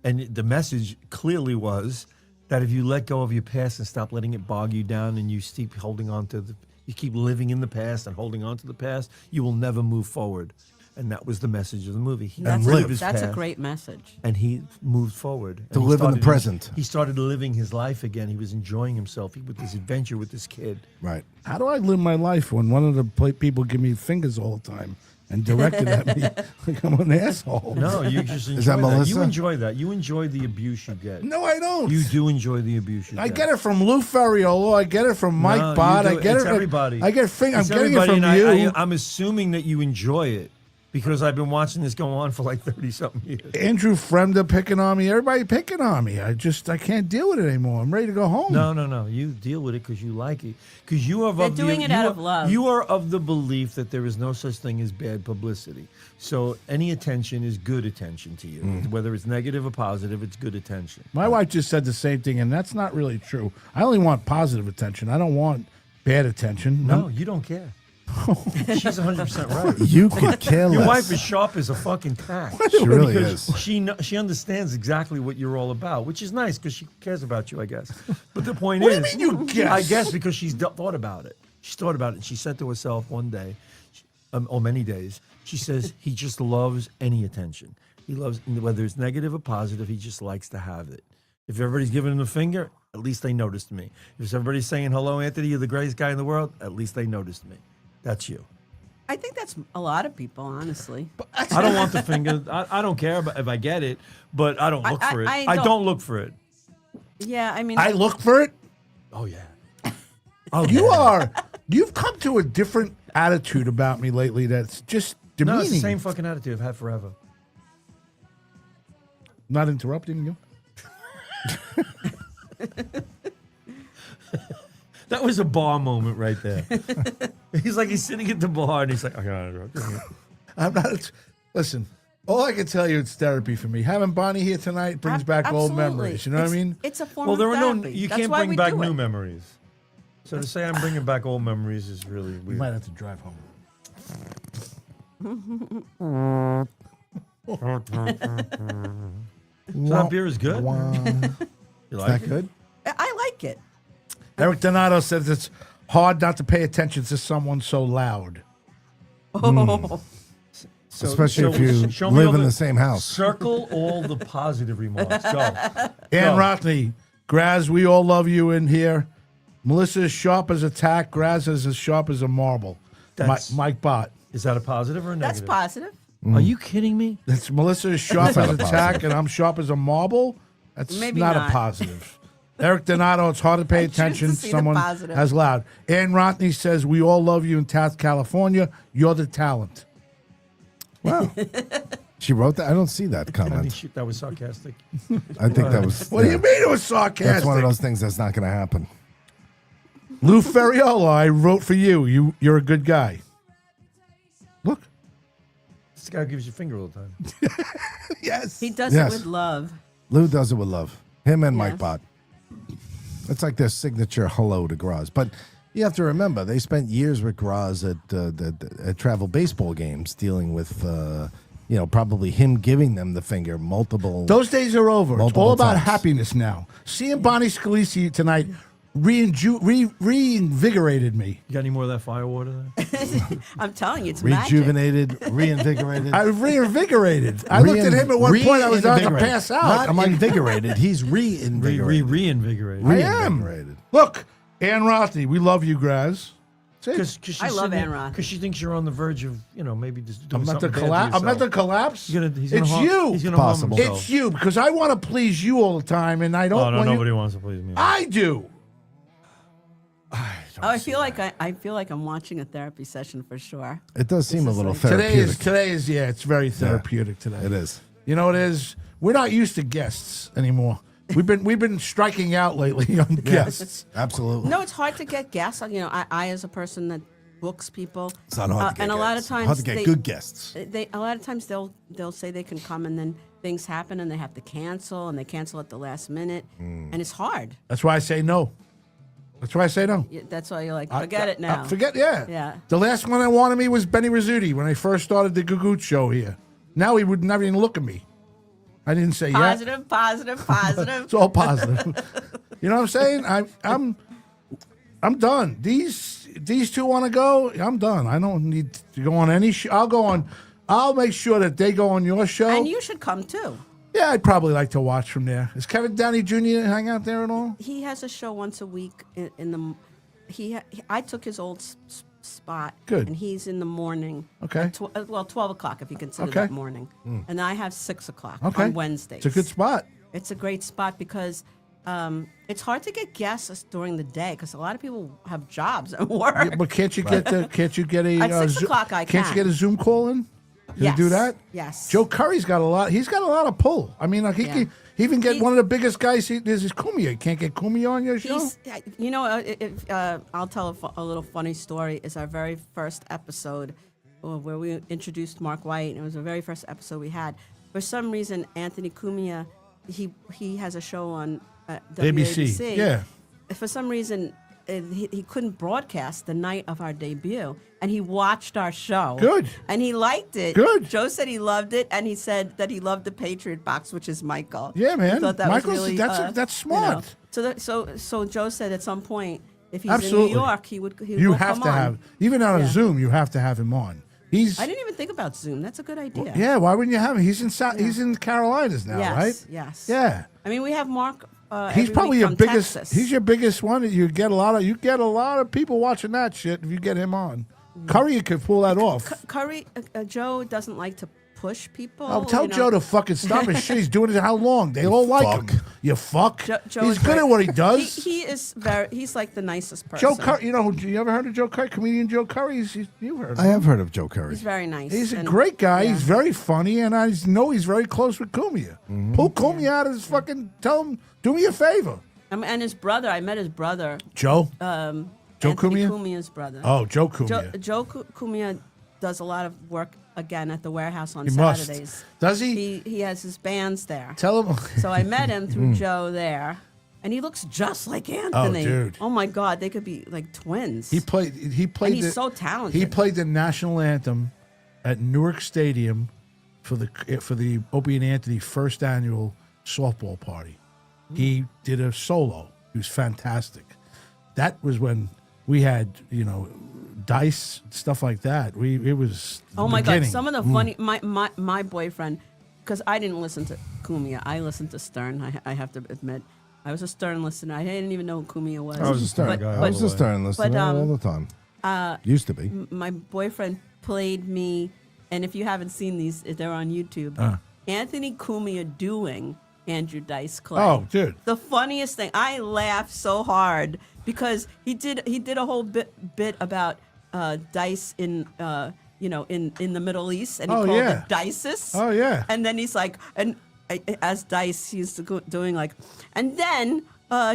and the message clearly was, that if you let go of your past and stop letting it bog you down, and you keep holding on to you keep living in the past and holding on to the past, you will never move forward. And that was the message of the movie. He That's, lived his that's a past, great message. and he moved forward. To And he live in the started present. He started living his life again. He was enjoying himself with this adventure with this kid. Right. How do I live my life when one of the people give me fingers all the time and directed at me like I'm an asshole? No, you just enjoy that Melissa? You enjoy that. You enjoy the abuse you get. No, I don't. You do enjoy the abuse you I get. get it from Lou Ferriolo. I get it from Mike No, you Bott. do I get it's it. everybody. I get I'm It's getting it everybody, from and you. I'm assuming that you enjoy it because I've been watching this go on for like 30-something years. Andrew Fremda picking on me. Everybody picking on me. I can't deal with it anymore. I'm ready to go home. No. You deal with it because you like it. Because you are They're of doing the, it you out are- of love. You are of the belief that there is no such thing as bad publicity. So any attention is good attention to you. Whether it's negative or positive, it's good attention. My wife just said the same thing, and that's not really true. I only want positive attention. I don't want bad attention. No, you don't care. She's 100% right. You could care less. Your wife is sharp as a fucking tack. She really is. She understands exactly what you're all about, which is nice because she cares about you, I guess. But the point What do is, you mean you guess? I guess because she's thought about it. She's thought about it. And she said to herself one day, or many days, she says he just loves any attention. He loves whether it's negative or positive. He just likes to have it. If everybody's giving him the finger, at least they noticed me. If everybody's saying hello, Anthony, you're the greatest guy in the world, at least they noticed me. That's you. I think that's a lot of people, honestly. I don't want the finger. I don't care if I get it, but I don't look for it. I don't look for it. Yeah, I mean, I look for it. Oh, yeah. You've come to a different attitude about me lately that's just No, demeaning. it's the same fucking attitude I've had forever. Not interrupting you. That was a bar moment right there. He's sitting at the bar and he's like, I gotta interrupt. I'm not. Listen, all I can tell you, it's therapy for me. Having Bonnie here tonight brings back old absolutely. memories. You know what I mean? It's a form Well, of there are therapy. you That's can't why bring we back do new it. memories. So to say I'm bringing back old memories is really We weird. might have to drive home. So that beer is good. You like That it? good? I like it. Eric Donato says it's hard not to pay attention to someone so loud. Oh, So- Especially so if you show me live all in the same house. Circle all the positive remarks. Go. Ann Go. Rothney, Graz, we all love you in here. Melissa is sharp as a tack. Graz is as sharp as a marble. That's- Mike Bott. Is that a positive or a that's negative? positive. Are you kidding me? That's Melissa is sharp as a tack, and I'm sharp as a marble. That's Maybe not not. a positive. Eric Donato, it's hard to pay I choose to attention. see the Someone positive. as loud. Ann Rothney says, we all love you in Taft, California. You're the talent. Wow. She wrote that? I don't see that I think comment. that was sarcastic. I think that was. What do you mean it was sarcastic? That's one of those things that's not going to happen. Lou Ferriolo, I wrote for you. You're a good guy. Look. This guy gives you a finger all the time. Yes. He does Yes. it with love. Lou does it with love. Him and Mike Yes. Bott. It's like their signature hello to Graz. But you have to remember, they spent years with Graz at travel baseball games dealing with, probably him giving them the finger multiple. Those days are over. It's Multiple all about times. happiness now. Seeing Bonnie Scalisi tonight reinvigorated me. You got any more of that firewater there? I'm telling you, it's magic. Rejuvenated, reinvigorated. I was reinvigorated. I looked at him at one point. I was about to Reinvigorated. pass out. Not I'm like, invigorated. He's reinvigorated. Reinvigorated. I am. Reinvigorated. Look, Ann Rothy, we love you, Graz. I love Ann Roth. Because she thinks you're on the verge of, maybe just doing I'm at the something bad to collapse. I'm at the yourself. collapse. He's It's harm, you. He's gonna Possible. harm himself. It's you because I want to please you all the time, and I don't. Oh, no, want nobody you. wants to please me. I do. I feel like I'm watching a therapy session for sure. It does seem a is little like- therapeutic. Today is it's very therapeutic today. It is. You know it is. We're not used to guests anymore. We've been striking out lately on guests. Absolutely. No, it's hard to get guests. I as a person that books people, It's not hard to get and a lot of guests. times Hard to get good guests. A lot of times they'll say they can come and then things happen and they have to cancel and they cancel at the last minute and it's hard. That's why I say no. That's why I say no. That's why you're like, forget it now. Yeah. Yeah. The last one I wanted me was Benny Rizzuti when I first started the Gugut show here. Now he would never even look at me. I didn't say Positive, positive, positive. It's all positive. You know what I'm saying? I'm done. These two want to go. I'm done. I don't need to go on any show. I'll make sure that they go on your show. And you should come too. Yeah, I'd probably like to watch from there. Is Kevin Downey Jr. hang out there at all? He has a show once a week in the. I took his old spot. Good. And he's in the morning. Okay. at 12 o'clock if you consider Okay. that morning. And I have 6 o'clock Okay. on Wednesdays. It's a good spot. It's a great spot because it's hard to get guests during the day because a lot of people have jobs and work. Yeah, but can't you get a At 6 o'clock I Can't you can. get a Zoom call in? Can Yes. you do that? Yes. Joe Curry's got a lot. He's got a lot of pull. I mean, like he Yeah. can even get one of the biggest guys. This is Cumia. Can't get Cumia on your show. I'll tell a little funny story. It's our very first episode where we introduced Mark White. It was the very first episode we had. For some reason, Anthony Cumia, he has a show on WABC. Yeah. For some reason, he couldn't broadcast the night of our debut, and he watched our show. Good. And he liked it. Good. Joe said he loved it, and he said that he loved the Patriot Box, which is Michael. Yeah, man. He thought that Michael's- was really, that's smart. So Joe said at some point, if he's Absolutely. in New York, he would You have come to on. have even on a Yeah. Zoom. You have to have him on. He's I didn't even think about Zoom. That's a good idea. yeah. Why wouldn't you have him? He's in He's in Carolinas now, Yes, right? yes. Yeah. I mean, we have Mark. He's every probably week your from biggest. Texas. He's your biggest one. You get a lot of people watching that shit if you get him on. Curry could pull that off. Curry. Joe doesn't like to push people. Oh, tell you know. Joe to fucking stop his shit. He's doing it how long? They all like him. You fuck. Joe He's is good very- at what he does. He is very. He's like the nicest person. Joe Curry. You ever heard of Joe Curry? Comedian Joe Curry. You've heard of I him. have heard of Joe Curry. He's very nice. He's a and- great guy. yeah. He's very funny, and I know he's very close with Cumia. Pull Cumia out of his fucking. Tell him, do me a favor. And his brother. I met his brother. Joe. Joe Anthony Cumia? Cumia's brother. Oh, Joe Cumia. Joe Cumia does a lot of work again at the warehouse on He must. Saturdays. Does he? He has his bands there. Tell him. So I met him through Joe there, and he looks just like Anthony. dude. Oh my God, they could be like twins. He played. And he's so talented. He played the national anthem at Newark Stadium for the Opie and Anthony first annual softball party. He did a solo. He was fantastic. That was when we had dice stuff like that. It was. Oh the my God, beginning. some of the funny. My boyfriend, because I didn't listen to Cumia. I listened to Stern. I have to admit, I was a Stern listener. I didn't even know who Cumia was. I was a Stern guy. I was a Stern listener but, all the time. Used to be. My boyfriend played me, and if you haven't seen these, they're on YouTube. Anthony Cumia doing Andrew Dice Clay. Oh, dude. The funniest thing. I laughed so hard because he did a whole bit about Dice in in the Middle East, and he Oh, called yeah. it Dices. Oh, yeah. And then he's like, and as Dice, he's doing like, and then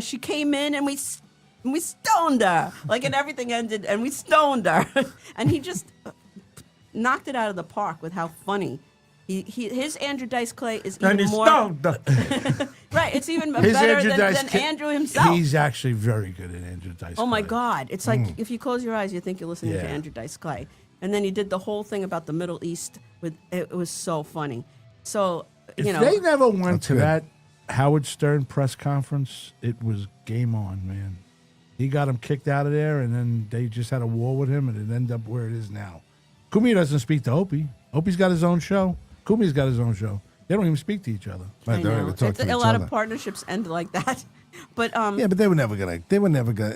she came in and we stoned her, like, and everything ended, and we stoned her, and he just knocked it out of the park with how funny His Andrew Dice Clay is And even it's more right. It's even His better Andrew than Dice Clay- Andrew himself. He's actually very good at Andrew Dice Oh my Clay. God! It's like if you close your eyes, you think you're listening to Yeah. Andrew Dice Clay. And then he did the whole thing about the Middle East. It was so funny. So If you know, they never went That's to good. that Howard Stern press conference, it was game on, man. He got him kicked out of there, and then they just had a war with him, and it ended up where it is now. Kumi doesn't speak to Opie. Opie's got his own show. Kumi's got his own show. They don't even speak to each other. I Right, they don't know. even talk It's to a each lot other. of partnerships end like that. But Yeah, but they were never gonna.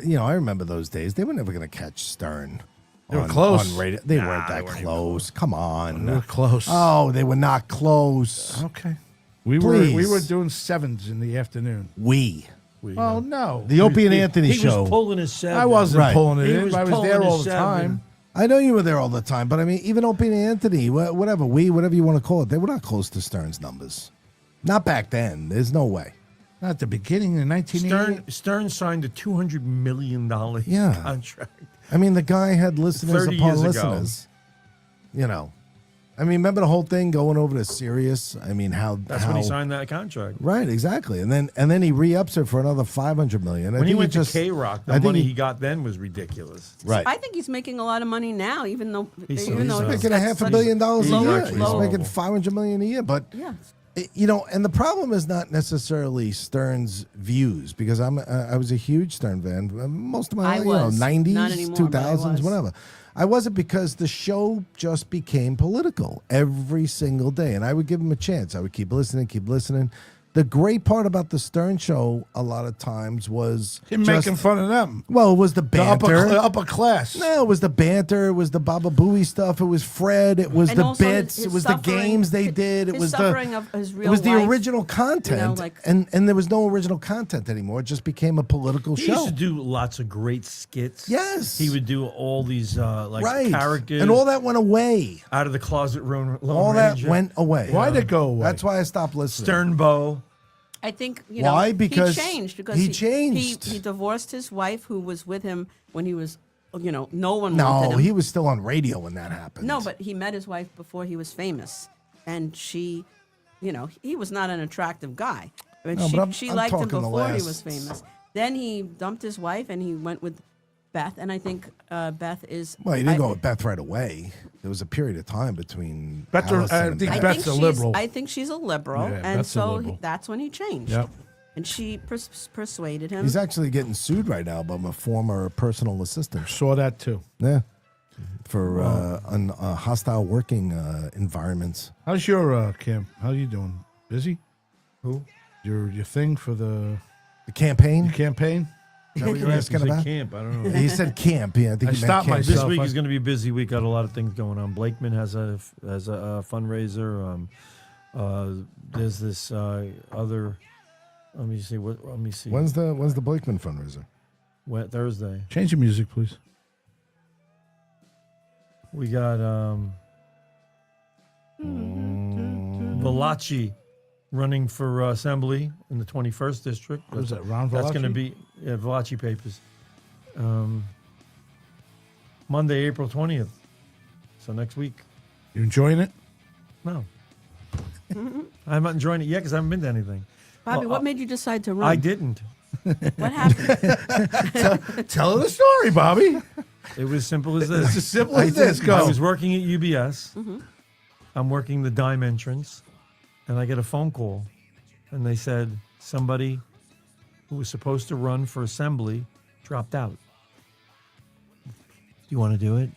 You know, I remember those days. They were never gonna catch Stern. They were close. On radio. They weren't that close. Come on. They were close. Oh, they were not close. Okay. We were Please. doing sevens in the afternoon. We. Oh, no. The Opie and Anthony He show. was pulling his 7. I wasn't Right. pulling it He in. was I was pulling there his all the 7. time. I know you were there all the time, but I mean, even Opie and Anthony, whatever, whatever you want to call it, they were not close to Stern's numbers. Not back then. There's no way. Not at the beginning in 1980. Stern signed a $200 million Yeah. contract. I mean, the guy had listeners 30 upon years ago. listeners. You know, I mean, remember the whole thing going over to Sirius? I mean, That's when he signed that contract. Right, exactly, and then he re-ups it for another $500 million. When he went to K-Rock, the I think money he got then was ridiculous. right. I think he's making a lot of money now, even though He's even though making making it's half a such billion dollars a he's year. actually He's horrible. making $500 million a year, but Yeah. you know, and the problem is not necessarily Stern's views because I was a huge Stern fan most of my I life, was. Not 90s, anymore, but I 2000s, was. whatever. I wasn't because the show just became political every single day, and I would give him a chance. I would keep listening. The great part about the Stern show a lot of times was Him just- making fun of them. Well, it was the The banter. upper class. No, it was the banter. It was the Baba Booey stuff. It was Fred. It was And the also bits. his It was the suffering- games they did. It his was suffering of his It real was the life, original content, like- and there was no original content anymore. It just became a political He show. used to do lots of great skits. Yes. He would do all these right, characters. and all that went away. out of the closet Lone All that Ranger. went away. Why'd it go away? That's why I stopped listening. Sternbow. I think Why? he Because changed he changed. He divorced his wife, who was with him when he was, no one wanted No, him. he was still on radio when that happened. No, but he met his wife before he was famous, and she, he was not an attractive guy. I mean, No, but she I'm liked him talking the before he last- was famous. Then he dumped his wife and he went with Beth, and I think Beth is. Well, he didn't go with Beth right away. There was a period of time between. Beth- Allison I and think Beth. Beth's a liberal. I think she's a liberal, Yeah, and Beth's a so liberal. that's when he changed. Yep. And she persuaded him. He's actually getting sued right now by a former personal assistant. Saw that too. Yeah, for hostile working environments. How's your camp? How you doing? Busy? Who? Your thing for the The campaign. campaign? Is that what you're Camp. asking He said about? camp. I don't know. He said camp. Yeah, I think I he meant stopped camp. This myself. week I- is going to be a busy week. Got a lot of things going on. Blakeman has a fundraiser. There's this other. Let me see. Let me see. When's the Blakeman fundraiser? Thursday. Change the music, please. We got Valachi running for assembly in the 21st district. What is that, Ron That's going to Valachi? be Valachi Papers. Monday, April 20th. So next week. You enjoying it? No. I'm not enjoying it yet because I haven't been to anything. Bobby, Well, what made you decide to run? I didn't. What happened? Tell her the story, Bobby. It was simple as It's this. as simple as this. Go. I was working at UBS. I'm working the dime entrance, and I get a phone call, and they said somebody who was supposed to run for assembly dropped out. Do you want to do it?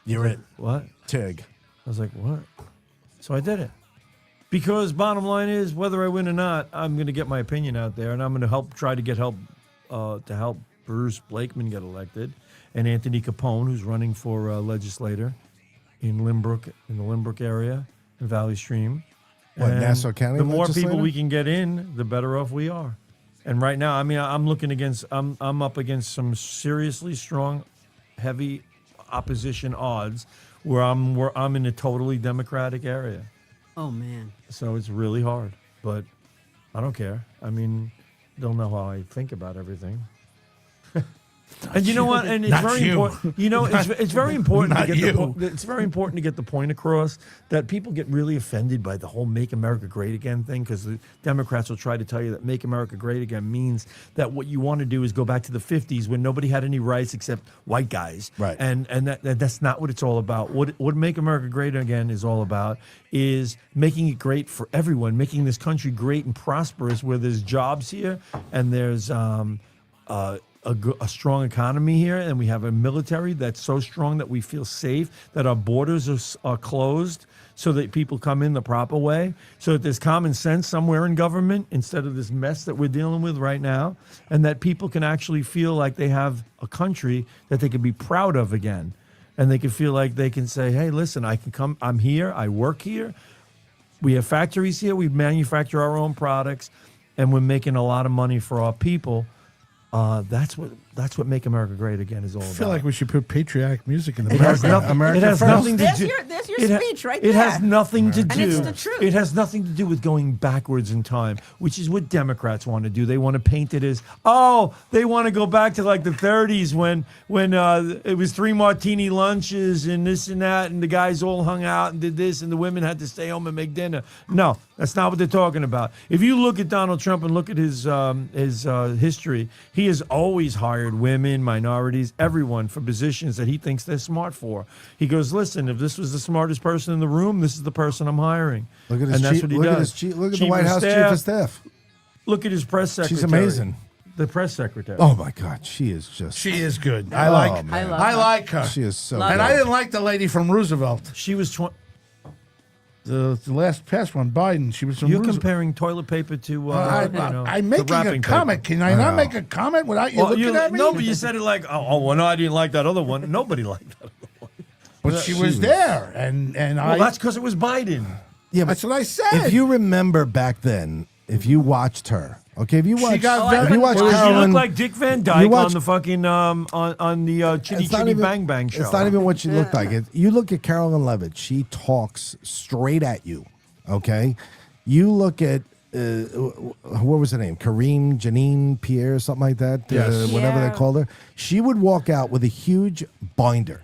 You're it. What? Tig. I was like, what? So I did it. Because bottom line is, whether I win or not, I'm going to get my opinion out there, and I'm going to try to get help to help Bruce Blakeman get elected, and Anthony Capone, who's running for legislator in the Limbrook area, in Valley Stream. What, And Nassau County The more people legislator? we can get in, the better off we are. And right now, I mean, I'm up against some seriously strong, heavy opposition odds, where I'm in a totally Democratic area. Oh man. So it's really hard, but I don't care. I mean, they'll know how I think about everything. And you know what? And it's Not very you. important. You know, it's very important to Not get you. it's very important to get the point across that people get really offended by the whole "Make America Great Again" thing, because the Democrats will try to tell you that "Make America Great Again" means that what you want to do is go back to the 50s when nobody had any rights except white guys. Right. And that's not what it's all about. What "Make America Great Again" is all about is making it great for everyone, making this country great and prosperous, where there's jobs here and there's a strong economy here, and we have a military that's so strong that we feel safe, that our borders are closed so that people come in the proper way, so that there's common sense somewhere in government instead of this mess that we're dealing with right now, and that people can actually feel like they have a country that they can be proud of again. And they can feel like they can say, hey, listen, I can come, I'm here, I work here, we have factories here, we manufacture our own products, and we're making a lot of money for our people. That's what "Make America Great Again" is all about. I feel like we should put patriotic music in the It has background. nothing. It has nothing to do. There's your it speech right It there. has nothing to do. And it's the truth. It has nothing to do with going backwards in time, which is what Democrats want to do. They want to paint it as, they want to go back to like the 30s when it was 3 martini lunches and this and that, and the guys all hung out and did this, and the women had to stay home and make dinner. No, that's not what they're talking about. If you look at Donald Trump and look at his history, he has always hired women, minorities, everyone for positions that he thinks they're smart for. He goes, listen, if this was the smartest person in the room, this is the person I'm hiring. Look at his and that's chief, what he look does. at his chief, look at Chief the White of House chief staff. of staff. Look at his press secretary. She's amazing. The press secretary. Oh my God, she is just. She is good. I man. I like her. She is so. Love And good. I didn't like the lady from Roosevelt. She was. The past one, Biden. She was from You're Roosevelt. comparing toilet paper to. I'm to making a wrapping comment. paper. Can I not make a comment without you looking at me? No, but you said it like, well, no, I didn't like that other one. Nobody liked that other one. But she was there, and Well, that's because it was Biden. Yeah, but that's what I said. if you remember back then, if you watched her, okay, if you watched, got if you watched She Carolyn, looked like Dick Van you Dyke watch- on the fucking on the Chitty it's not Chitty even- Bang Bang show. It's not even what she looked like. You look at Carolyn Levitt; she talks straight at you. Okay, you look at what was her name? Janine Pierre, something like that. Yes. Whatever they Yeah. called her. She would walk out with a huge binder.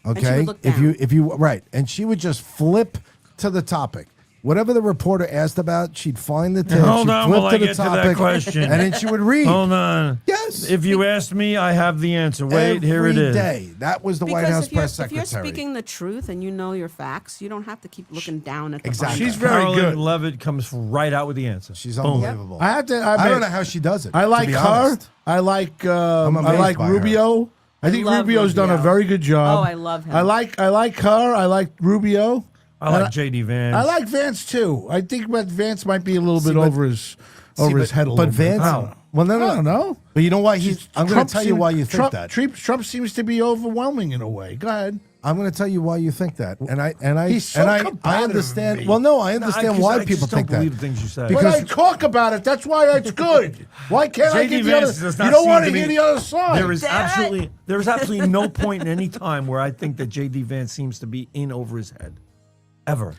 she Okay, would look if you right, and she would just flip to the topic. Whatever the reporter asked about, she'd find the tip. Hold she'd on flip while to I the get to that topic, question. and then she would read. Hold on. Yes. If you asked me, I have the answer. Wait, here it Every is. day. That was the White House if you're, press if you're secretary. speaking the truth and you know your facts, you don't have to keep looking down at the Exactly. binder. She's very Carolyn good. Levitt comes right out with the answer. She's Boom. unbelievable. I have to. I don't know how she does it. I like to be her. honest. I like. I'm I amazed like by her. Rubio. I think love Rubio's done a Rubio. very good job. Oh, I love him. I like her. I like Rubio. I like J.D. Vance. I like Vance too. I think that Vance might be a little bit but- over his head a little But bit. Vance, I don't know. well, no, I don't know. But you know why he's? I'm going Trump to tell you seems- why you think Trump, that. Trump seems to be overwhelming in a way. Go ahead. I'm going to tell you why you think that, and I He's so and I competitive understand. with me. Well, no, I understand why I people just think don't believe that. the things you say. When I talk about it, that's why it's good. Why can't I J.D. get the Vance other? does You not don't seem want to to be- hear the other side. There is Damn it. absolutely no point in any time where I think that J.D. Vance seems to be in over his head, ever.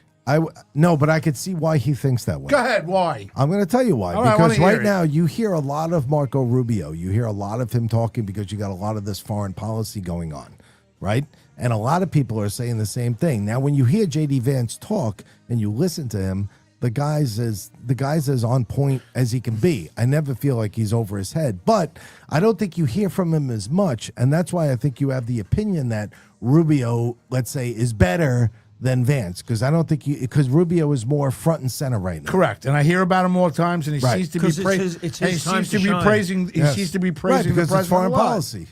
No, but I could see why he thinks that way. Go ahead. Why? I'm going to tell you why. All right, I wanna because hear right it. now you hear a lot of Marco Rubio. You hear a lot of him talking because you got a lot of this foreign policy going on, right? And a lot of people are saying the same thing. Now, when you hear J.D. Vance talk and you listen to him, the guy's as on point as he can be. I never feel like he's over his head, but I don't think you hear from him as much, and that's why I think you have the opinion that Rubio, let's say, is better than Vance, because I don't think because Rubio is more front and center right now. Correct. And I hear about him more times, and he Right. seems to be 'Cause it's his time to shine. praising. He Yes. seems to be Right, praising because the it's president foreign a lot. policy.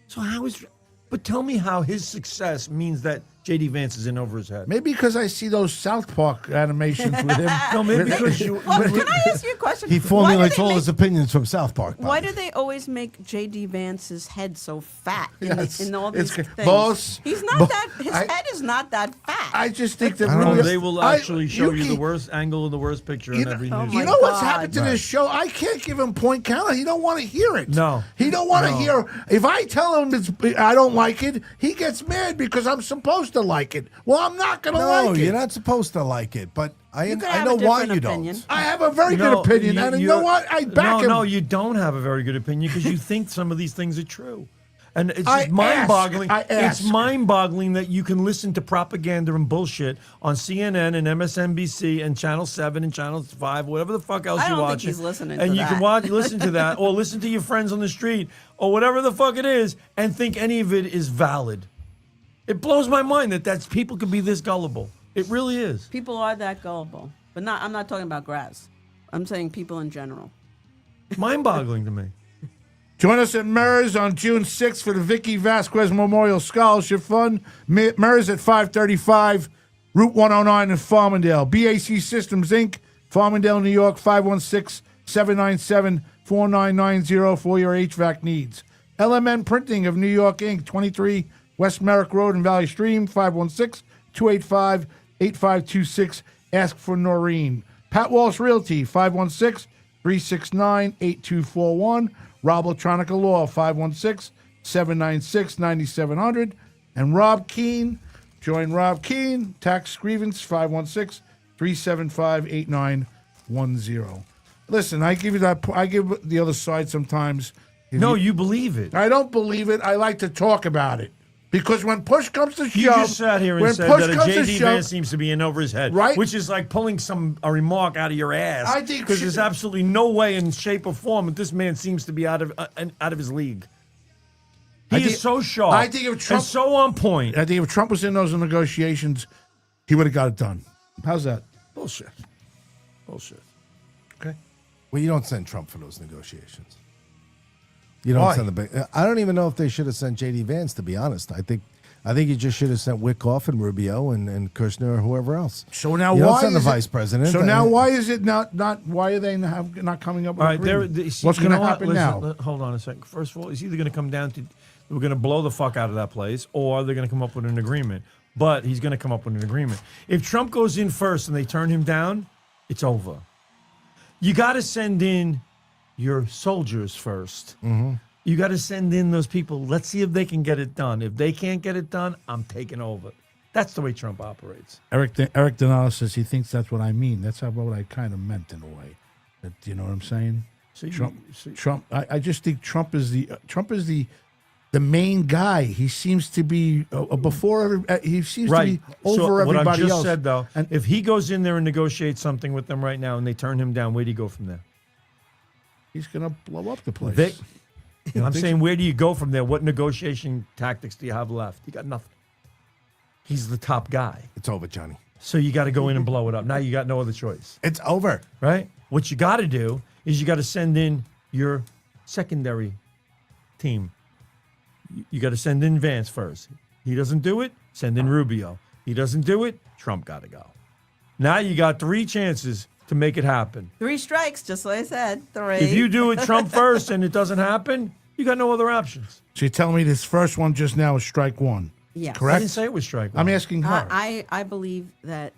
So how is? But tell me how his success means that J.D. Vance is in over his head. Maybe because I see those South Park animations with him. No, maybe because you. Well, can I ask you a question? He Why do formulates they all make- his opinions from South Park. Why Bobby. do they always make J.D. Vance's head so fat in, Yes, in all it's these good. things? Boss. He's not Bo- that. His I- head is not that fat. I just think that I don't know. They will actually show you the worst angle of the worst picture in every news. You my know what's God. happened to this show? I can't give him point counter. He don't want to hear it. No. He don't want to No. hear. If I tell him I don't like it, he gets mad because I'm supposed to like it. Well, I'm not going to No, like it. you're not supposed to like it, but I could have know a why different you opinion. don't. I have a very good opinion, and you know what? I back him. No, you don't have a very good opinion because you think some of these things are true. And it's I just mind-boggling. ask. It's mind-boggling that you can listen to propaganda and bullshit on CNN and MSNBC and Channel 7 and Channel 5, whatever the fuck else I you don't watch. think he's listening and to you that. can listen to that, or listen to your friends on the street, or whatever the fuck it is, and think any of it is valid. It blows my mind that people can be this gullible. It really is. People are that gullible, but I'm not talking about Graz. I'm saying people in general. Mind-boggling to me. Join us at MERS on June 6th for the Vicky Vasquez Memorial Scholarship Fund. MERS at 535 Route 109 in Farmingdale. BAC Systems, Inc., Farmingdale, New York, 516-797-4990 for your HVAC needs. LMN Printing of New York, Inc., 23 West Merrick Road in Valley Stream, 516-285-8526. Ask for Noreen. Pat Walsh Realty, 516-369-8241. Rob Electronica Law, 516-796-9700. And Rob Keene. Join Rob Keene. Tax grievance, 516-375-8910. Listen, I give the other side sometimes. No, you believe it. I don't believe it. I like to talk about it. Because when push comes to shove, You just sat here and when said push that a comes to J.D. shove- Vance seems to be in over his head, Right. Which is like pulling a remark out of your ass. I think because there's absolutely no way in shape or form that this man seems to be out of his league. He I think- is so sharp. I think if Trump- and so on point. I think if Trump was in those negotiations, he would have got it done. How's that? Bullshit. Okay. Well, you don't send Trump for those negotiations. You don't Why? send the big. I don't even know if they should have sent J.D. Vance, to be honest. I think you just should have sent Wickoff and Rubio and Kushner or whoever else. So now you why don't send the is it- vice president? So now why is it not? Why are they not coming up with? All right, agreement? see, What's you going to know what? happen Listen, now? Hold on a second. First of all, it's either going to come down to we're going to blow the fuck out of that place, or they're going to come up with an agreement. But he's going to come up with an agreement. If Trump goes in first and they turn him down, it's over. You got to send in your soldiers 1st. Mm-hmm. You got to send in those people. Let's see if they can get it done. If they can't get it done, I'm taking over. That's the way Trump operates. Eric Donato says he thinks that's what I mean. That's what I kind of meant in a way. That, you know what I'm saying? So Trump. I just think Trump is the main guy. He seems to be he seems to be over so everybody what I just else. said, though, And if he goes in there and negotiates something with them right now and they turn him down, where do you go from there? he's going to blow up the place. I'm saying, where do you go from there? What negotiation tactics do you have left? You got nothing. He's the top guy. it's over, Johnny. So you got to go in and blow it up. Now you got no other choice, It's over. right? What you got to do is you got to send in your secondary team. You got to send in Vance first. He doesn't do it, send in Rubio. He doesn't do it, Trump got to go. Now you got 3 chances to make it happen. 3 strikes, just like I said. 3. If you do it Trump first and it doesn't happen, you got no other options. So you're telling me this first one just now is strike one? Yes. Correct. I didn't say it was strike one. I'm asking her. I believe that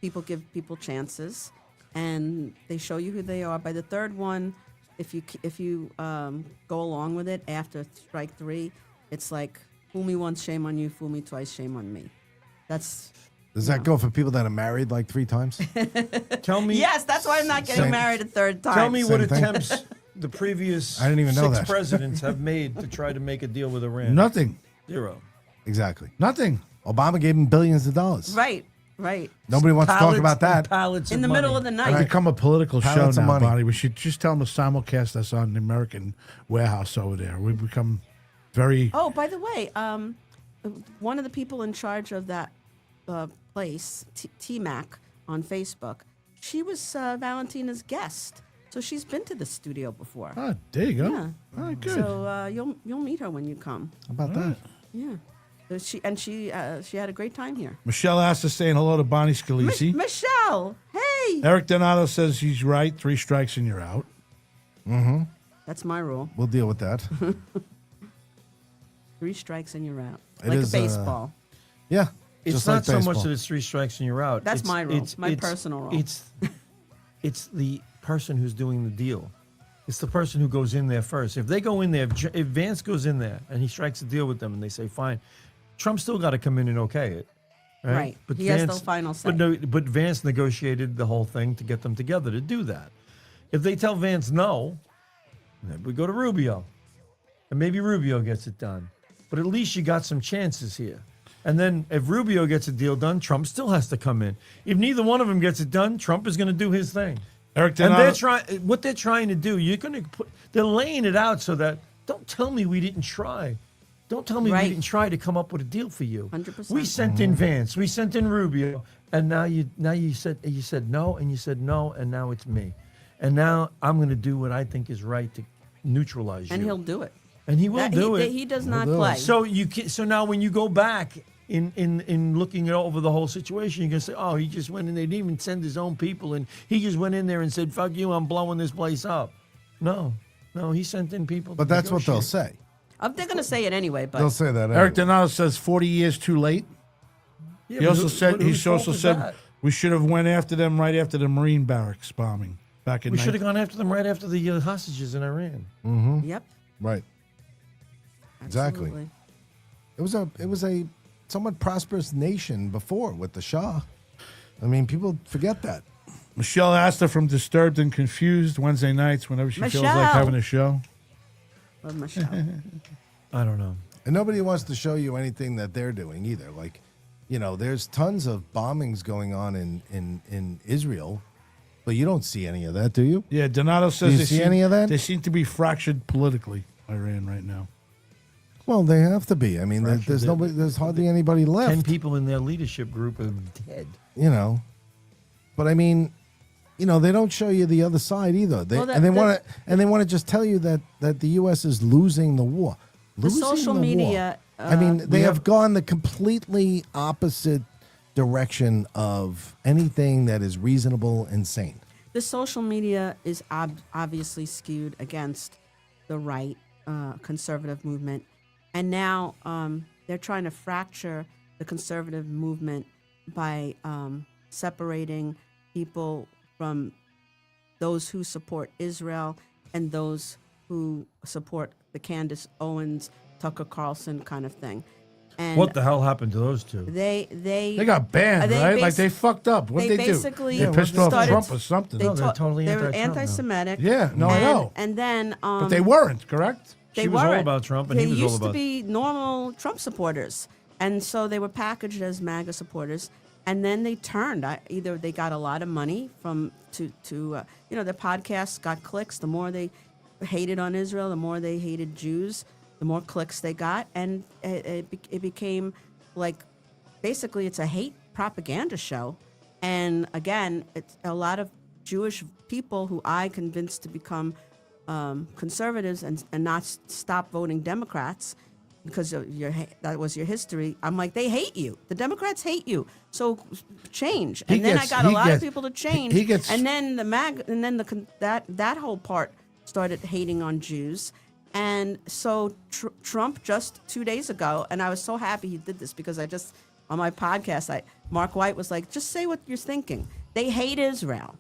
people give people chances, and they show you who they are. By the third one, if you go along with it after strike 3, it's like fool me once, shame on you. Fool me twice, shame on me. Does that go for people that are married like 3 times? Tell me. Yes, that's why I'm not getting Same- married a third time. Tell me what Same thing. attempts the previous I didn't even know 6 that. presidents have made to try to make a deal with Iran. Nothing. 0. Exactly. Nothing. Obama gave him billions of dollars. Right. Nobody wants to talk about that. Pallets In the middle of the night. It's become a political show Pallets of now, money. Bonnie. We should just tell them to simulcast us on the American warehouse over there. We've become very. Oh, by the way, one of the people in charge of that place, T-Mac on Facebook, she was Valentina's guest. So she's been to the studio before. Oh, there you go. Yeah. All right, good. So you'll meet her when you come. How about that? Yeah. So she had a great time here. Michelle Astor saying hello to Bonnie Scalisi. Michelle, hey. Eric Donato says he's right. 3 strikes and you're out. That's my rule. We'll deal with that. 3 strikes and you're out. It Like is, a baseball. Yeah. It's Just not like so much baseball. that it's 3 strikes and you're out. That's It's- my rule, it's- my it's- personal rule. It's the person who's doing the deal. It's the person who goes in there first. If they go in there, if Vance goes in there and he strikes a deal with them and they say, fine, Trump's still got to come in and okay it. Right. He has the final say. But Vance negotiated the whole thing to get them together to do that. If they tell Vance no, then we go to Rubio. And maybe Rubio gets it done. But at least you got some chances here. And then if Rubio gets a deal done, Trump still has to come in. If neither one of them gets it done, Trump is going to do his thing. Eric, And what they're trying to do, they're laying it out so that, don't tell me we didn't try. Don't tell me we Right. didn't try to come up with a deal for you. 100%. We sent in Vance, we sent in Rubio, and now you said no, and you said no, and now it's me. And now I'm going to do what I think is right to neutralize you. And he'll do it. And he will do it. He does not play. So now when you go back in looking over the whole situation, you can say, oh, he just went in there, he didn't even send his own people, and he just went in there and said, fuck you, I'm blowing this place up. No, he sent in people. But that's what they'll say. They're going to say it anyway, but They'll say that. Eric anyway. Donato says 40 years too late. Yeah, He but also said whose fault is said that? we should have went after them right after the Marine barracks bombing back in. We should have gone after them right after the hostages in Iran. yep. Right. Exactly. Absolutely. It was a somewhat prosperous nation before with the Shah. I mean, people forget that. Michelle Astor from Disturbed and Confused Wednesday nights whenever she feels like Michelle. having a show. Love Michelle. I don't know. And nobody wants to show you anything that they're doing either. Like, there's tons of bombings going on in Israel, but you don't see any of that, do you? Yeah, Donato says Do you see any of that? They seem to be fractured politically, Iran right now. Well, they have to be. I mean, there's hardly anybody left. 10 people in their leadership group are dead. But I mean, they don't show you the other side either. They want to just tell you that the U.S. is losing the war. The social war. media. I mean, they have gone the completely opposite direction of anything that is reasonable and sane. The social media is obviously skewed against the right conservative movement. And now they're trying to fracture the conservative movement by separating people from those who support Israel and those who support the Candace Owens, Tucker Carlson kind of thing. And What the hell happened to those two? they got banned, they right? bas- like they fucked up. What they they do? basically They pissed off started- Trump or something. They, No, they're totally they were anti-Trump now. anti-Semitic. Yeah, no, I know. And then, But they weren't, correct? they She was all weren't. about Trump, and they he was all used about- to be normal Trump supporters, and so they were packaged as MAGA supporters. And then they turned. Either they got a lot of money from their podcasts got clicks. The more they hated on Israel, the more they hated Jews, the more clicks they got, and it became like basically it's a hate propaganda show. And again, it's a lot of Jewish people who I convinced to become conservatives and not stop voting Democrats because of that was your history. I'm like, they hate you. The Democrats hate you. So change. And then I got a lot of people to change. And then that whole part started hating on Jews. And so Trump just 2 days ago, and I was so happy he did this because on my podcast, Mark White was like, just say what you're thinking. They hate Israel.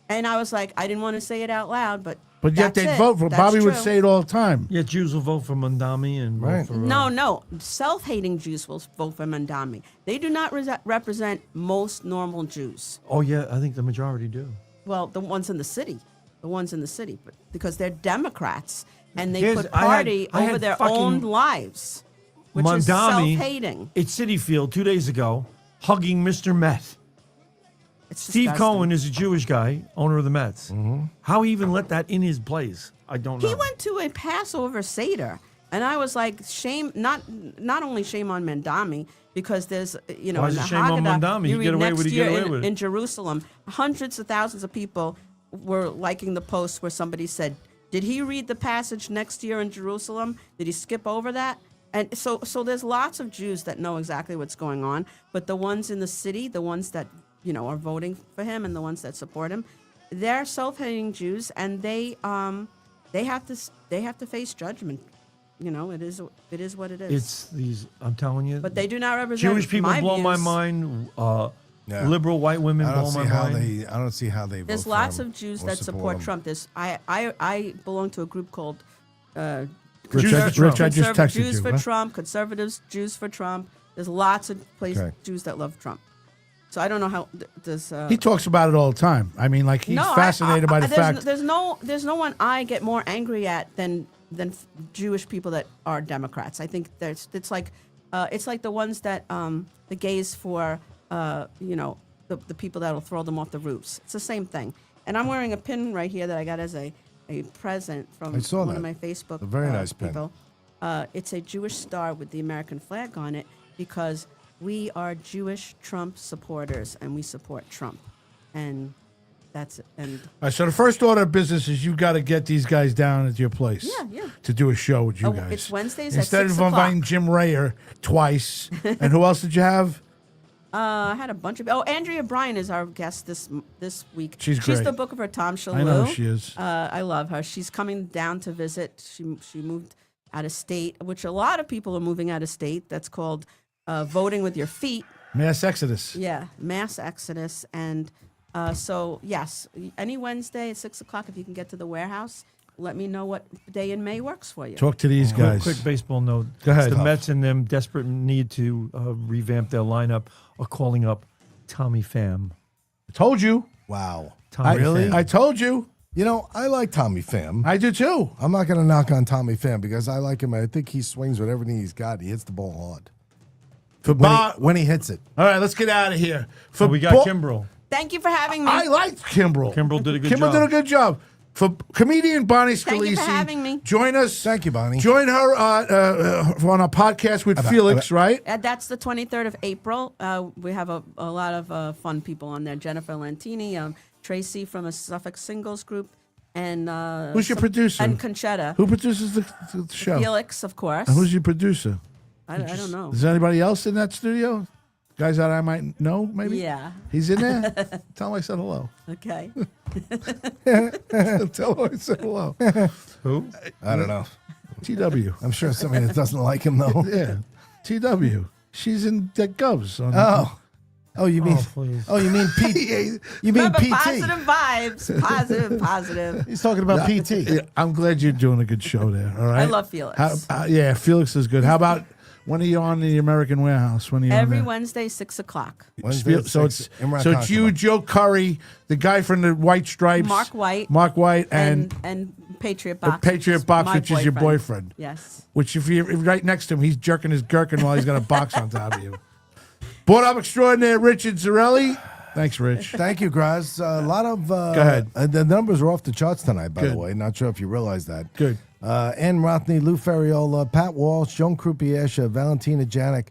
And I was like, I didn't want to say it out loud, but yet that's they'd it. vote for. That's Bobby would true. say it all the time. Yeah, Jews will vote for Mondami and vote for... No. Self-hating Jews will vote for Mandami. They do not represent most normal Jews. Oh, yeah, I think the majority do. Well, the ones in the city, but because they're Democrats and they Here's- put I had- party I over had their fucking own lives, which is Mondami self-hating. at Citi Field 2 days ago hugging Mr. Met. It's Steve disgusting. Cohen is a Jewish guy, owner of the Mets. How he even let that in his place, I don't know. He went to a Passover Seder, and I was like, shame, not only shame on Mandami, because there's, Why in is the it shame on Haggadah, Mandami? you He get read away next with it, he year get away with it. in Jerusalem, hundreds of thousands of people were liking the post where somebody said, did he read the passage next year in Jerusalem? Did he skip over that? And so there's lots of Jews that know exactly what's going on, but the ones in the city, the ones that are voting for him and the ones that support him, they're self-hating Jews, and they have to face judgment. it is what it is. It's these. I'm telling you. But they do not represent Jewish people my blow my views. mind. Yeah. Liberal white women I don't blow see my how mind. I don't see how they. There's vote for lots him of Jews or that support him. Trump. I belong to a group called Rich, I just texted Jews you. for Huh? Trump, conservatives, Jews for Trump. There's lots of Okay. Jews that love Trump. So I don't know how does. He talks about it all the time. I mean, like he's fascinated by the fact. There's no one I get more angry at than Jewish people that are Democrats. I think it's like the ones that the gays for the people that'll throw them off the roofs. It's the same thing. And I'm wearing a pin right here that I got as a present from I saw one that. of my Facebook A very nice pin. people. It's a Jewish star with the American flag on it because we are Jewish Trump supporters and we support Trump. And that's it. And All right, so the first order of business is you got to get these guys down at your place. Yeah. To do a show with you Oh, guys. it's Wednesdays Instead at 6 of inviting o'clock. Jim Rayer twice. And who else did you have? I had a bunch of. Andrea Bryan is our guest this week. She's She's great. the book of her Tom Shalhoub. I know she is. I love her. She's coming down to visit. She moved out of state, which a lot of people are moving out of state. That's called voting with your feet. Mass Exodus. Yeah, mass exodus. And so, yes, any Wednesday at 6 o'clock, if you can get to the warehouse, let me know what day in May works for you. Talk to these guys. Quick baseball note. Go ahead. The Mets and them desperate need to revamp their lineup are calling up Tommy Pham. I told you. Wow. Tommy Pham. I told you. You know, I like Tommy Pham. I do too. I'm not going to knock on Tommy Pham because I like him. I think he swings with everything he's got. He hits the ball hard. For When he hits it. All right, let's get out of here. For We got Kimbrel. Thank you for having me. I liked Kimbrel. Kimbrel did a good Kimbrel job. did a good job. For comedian Bonnie Scalisi, Thank you for having me. join us. Thank you, Bonnie. Join her on a podcast with Felix, right? That's the 23rd of April. We have a lot of fun people on there. Jennifer Lantini, Tracy from a Suffolk Singles Group, and Who's your producer? And Conchetta. Who produces the show? Felix, of course. And who's your producer? I don't know. Is there anybody else in that studio? Guys that I might know, maybe? Yeah. He's in there? Tell him I said hello. Okay. Tell him I said hello. Who? I don't know. TW. I'm sure somebody that doesn't like him, though. Yeah. TW. She's in the Govs. Oh, you mean? please. Oh, you mean PT? You mean Remember, PT? positive vibes. Positive. He's talking about PT. Yeah, I'm glad you're doing a good show there. All right. I love Felix. Yeah, Felix is good. How about when are you on the American Warehouse? When are you Every on Wednesday, 6 o'clock. Wednesday at so 6, it's Imran so it's you, Khan. Joe Curry, the guy from the White Stripes, Mark White, and Patriot Box. Patriot Box, which is your boyfriend. Yes. Which if you're right next to him, he's jerking his gherkin while he's got a box on top of you. Board up extraordinaire Richard Zarelli. Thanks, Rich. Thank you, Graz. A lot of. Go ahead. The numbers are off the charts tonight, by Good. the way. Not sure if you realize that. Good. Ann Rothney, Lou Ferriola, Pat Walsh, Joan Croupier, Valentina Janik,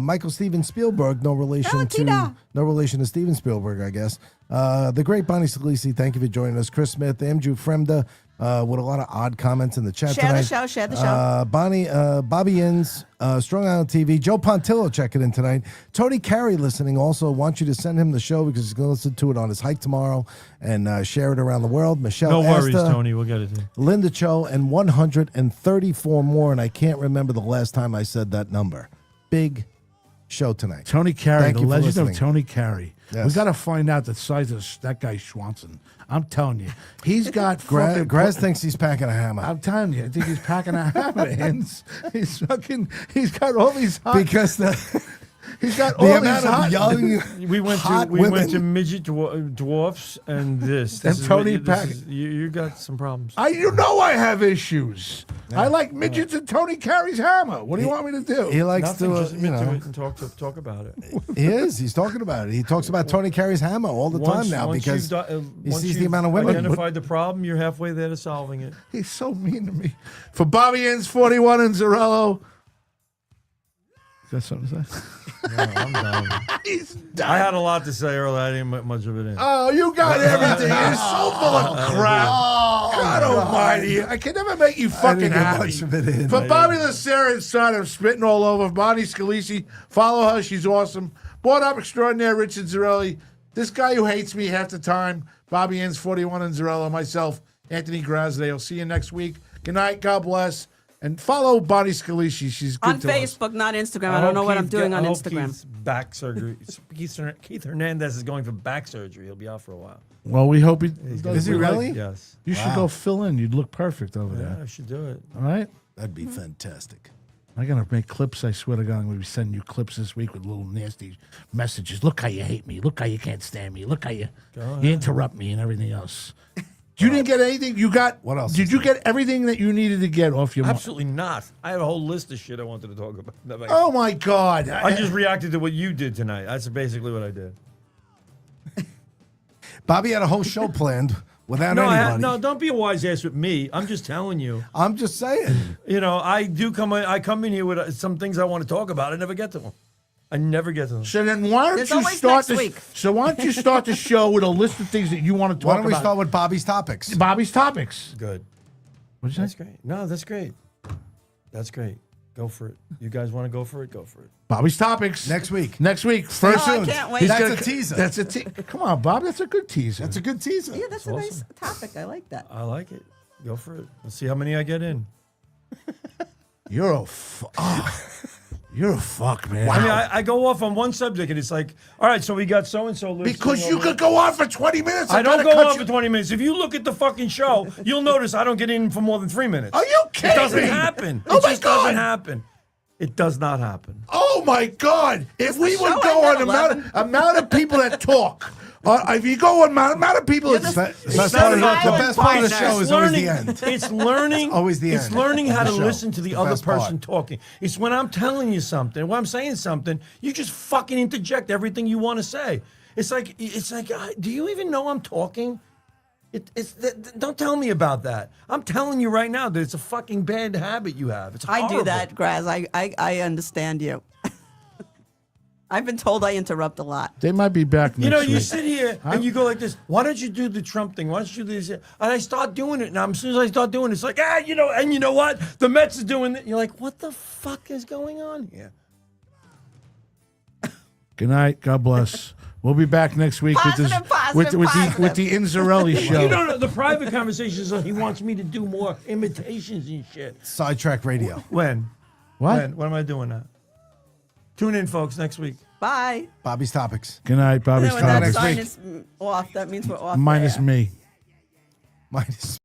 Michael Steven Spielberg, no relation to Steven Spielberg, I guess. The great Bonnie Scalisi, thank you for joining us. Chris Smith, Andrew Fremda, with a lot of odd comments in the chat tonight. Share the show. Bobby Inns, Strong Island TV, Joe Pontillo checking in tonight. Tony Carey listening also wants you to send him the show because he's going to listen to it on his hike tomorrow and share it around the world. Michelle No worries, Asta, Tony. We'll get it to you. Linda Cho, and 134 more, and I can't remember the last time I said that number. Big show tonight. Tony Carey, Thank the you for legend of listening. Tony Carey. Yes. We got to find out the size of that guy Schwanson. I'm telling you, he's got fucking. Graz thinks he's packing a hammer. I'm telling you, I think he's packing a hammer. He's fucking. He's got all these hot. Because he's got the all these amount hot. of young, We went hot to women. midget dwarfs and this. And This is Tony what Pack- you got some problems. You know I have issues. I like midgets and Tony Carey's hammer. What do you want me to do? He likes Nothing, just to, admit to it and talk about it. He is. He's talking about it. He talks about Tony Carey's hammer all the time now because he sees the amount of women. Identified the problem, you're halfway there to solving it. He's so mean to me. For Bobby Inns 41 and Zarello. Got something to say? No, I'm done. He's done. I had a lot to say earlier. I didn't put much of it in. Oh, you got everything. You're so full of crap. God almighty. I can never make you fucking didn't get happy. much of it in. For Bobby Lacerra and son, I'm spitting all over. Bonnie Scalisi, follow her. She's awesome. Board up extraordinaire Richard Zarelli. This guy who hates me half the time. Bobby Inns 41 and Zarello. Myself, Anthony Grasdale. See you next week. Good night. God bless. And follow Bonnie Scalisi. She's good On to us. Facebook, not Instagram. I don't know what I'm doing on Instagram. Keith's back surgery. Keith Hernandez is going for back surgery. He'll be out for a while. Well, we hope he Is he really? Yes. You should go fill in. You'd look perfect over Yeah, there. I should do it. All right? That'd be fantastic. I'm going to make clips. I swear to God, I'm going to be sending you clips this week with little nasty messages. Look how you hate me. Look how you can't stand me. Look how you interrupt me and everything else. You didn't get anything? You got... What else Did is you there? get everything that you needed to get off your mind? Absolutely not. I have a whole list of shit I wanted to talk about. Oh, my God. I just reacted to what you did tonight. That's basically what I did. Bobby had a whole show planned without No, anybody. don't be a wise ass with me. I'm just telling you. I'm just saying. You know, I come in here with some things I want to talk about. I never get to them. I never get to them. So then why don't There's you always start next week. So why don't you start the show with a list of things that you want to talk Why about? don't we start with Bobby's topics? Bobby's topics. Good. What'd you That's say? great. No, that's great. That's great. Go for it. You guys want to go for it? Go for it. Bobby's topics. Next week. Next week. First Oh, I can't wait. That's gonna- a teaser. That's a teaser. Come on, Bob. That's a good teaser. That's a good teaser. Yeah, that's a nice topic. I like that. I like it. Go for it. Let's see how many I get in. You're a you're a fuck, man. I mean, I go off on one subject and it's like, all right, so we got so and so. Because you could go on for 20 minutes. I don't gotta go cut on you- for 20 minutes. If you look at the fucking show, you'll notice I don't get in for more than 3 minutes. Are you kidding It doesn't me? happen. Oh It my just God. doesn't happen. It does not happen. Oh my God! If we show would go end on at amount of people that talk, if you go on amount of people, You're it's The best part of the show is always the end. It's learning. Always the It's end. learning how The to show. listen to the other best person part. talking. It's when I'm telling you something, when I'm saying something, you just fucking interject everything you want to say. It's like, do you even know I'm talking? Don't tell me about that. I'm telling you right now that it's a fucking bad habit you have. It's I do horrible. that, Graz. I understand you. I've been told I interrupt a lot. they might be back next You know, week. you sit here and you go like this. Why don't you do the Trump thing? Why don't you do this? And I start doing it. Now, as soon as I start doing it, it's like, and you know what? The Mets is doing it. You're like, what the fuck is going on here? Good night. God bless. We'll be back next week with the Inzarelli show. You don't know the private conversations. He wants me to do more imitations and shit. Sidetrack Radio. When? What? When am I doing that? Tune in, folks, next week. Bye. Bobby's topics. Good night, Bobby's And then when that topics. sign is off, that means we're off. Minus there. me. Minus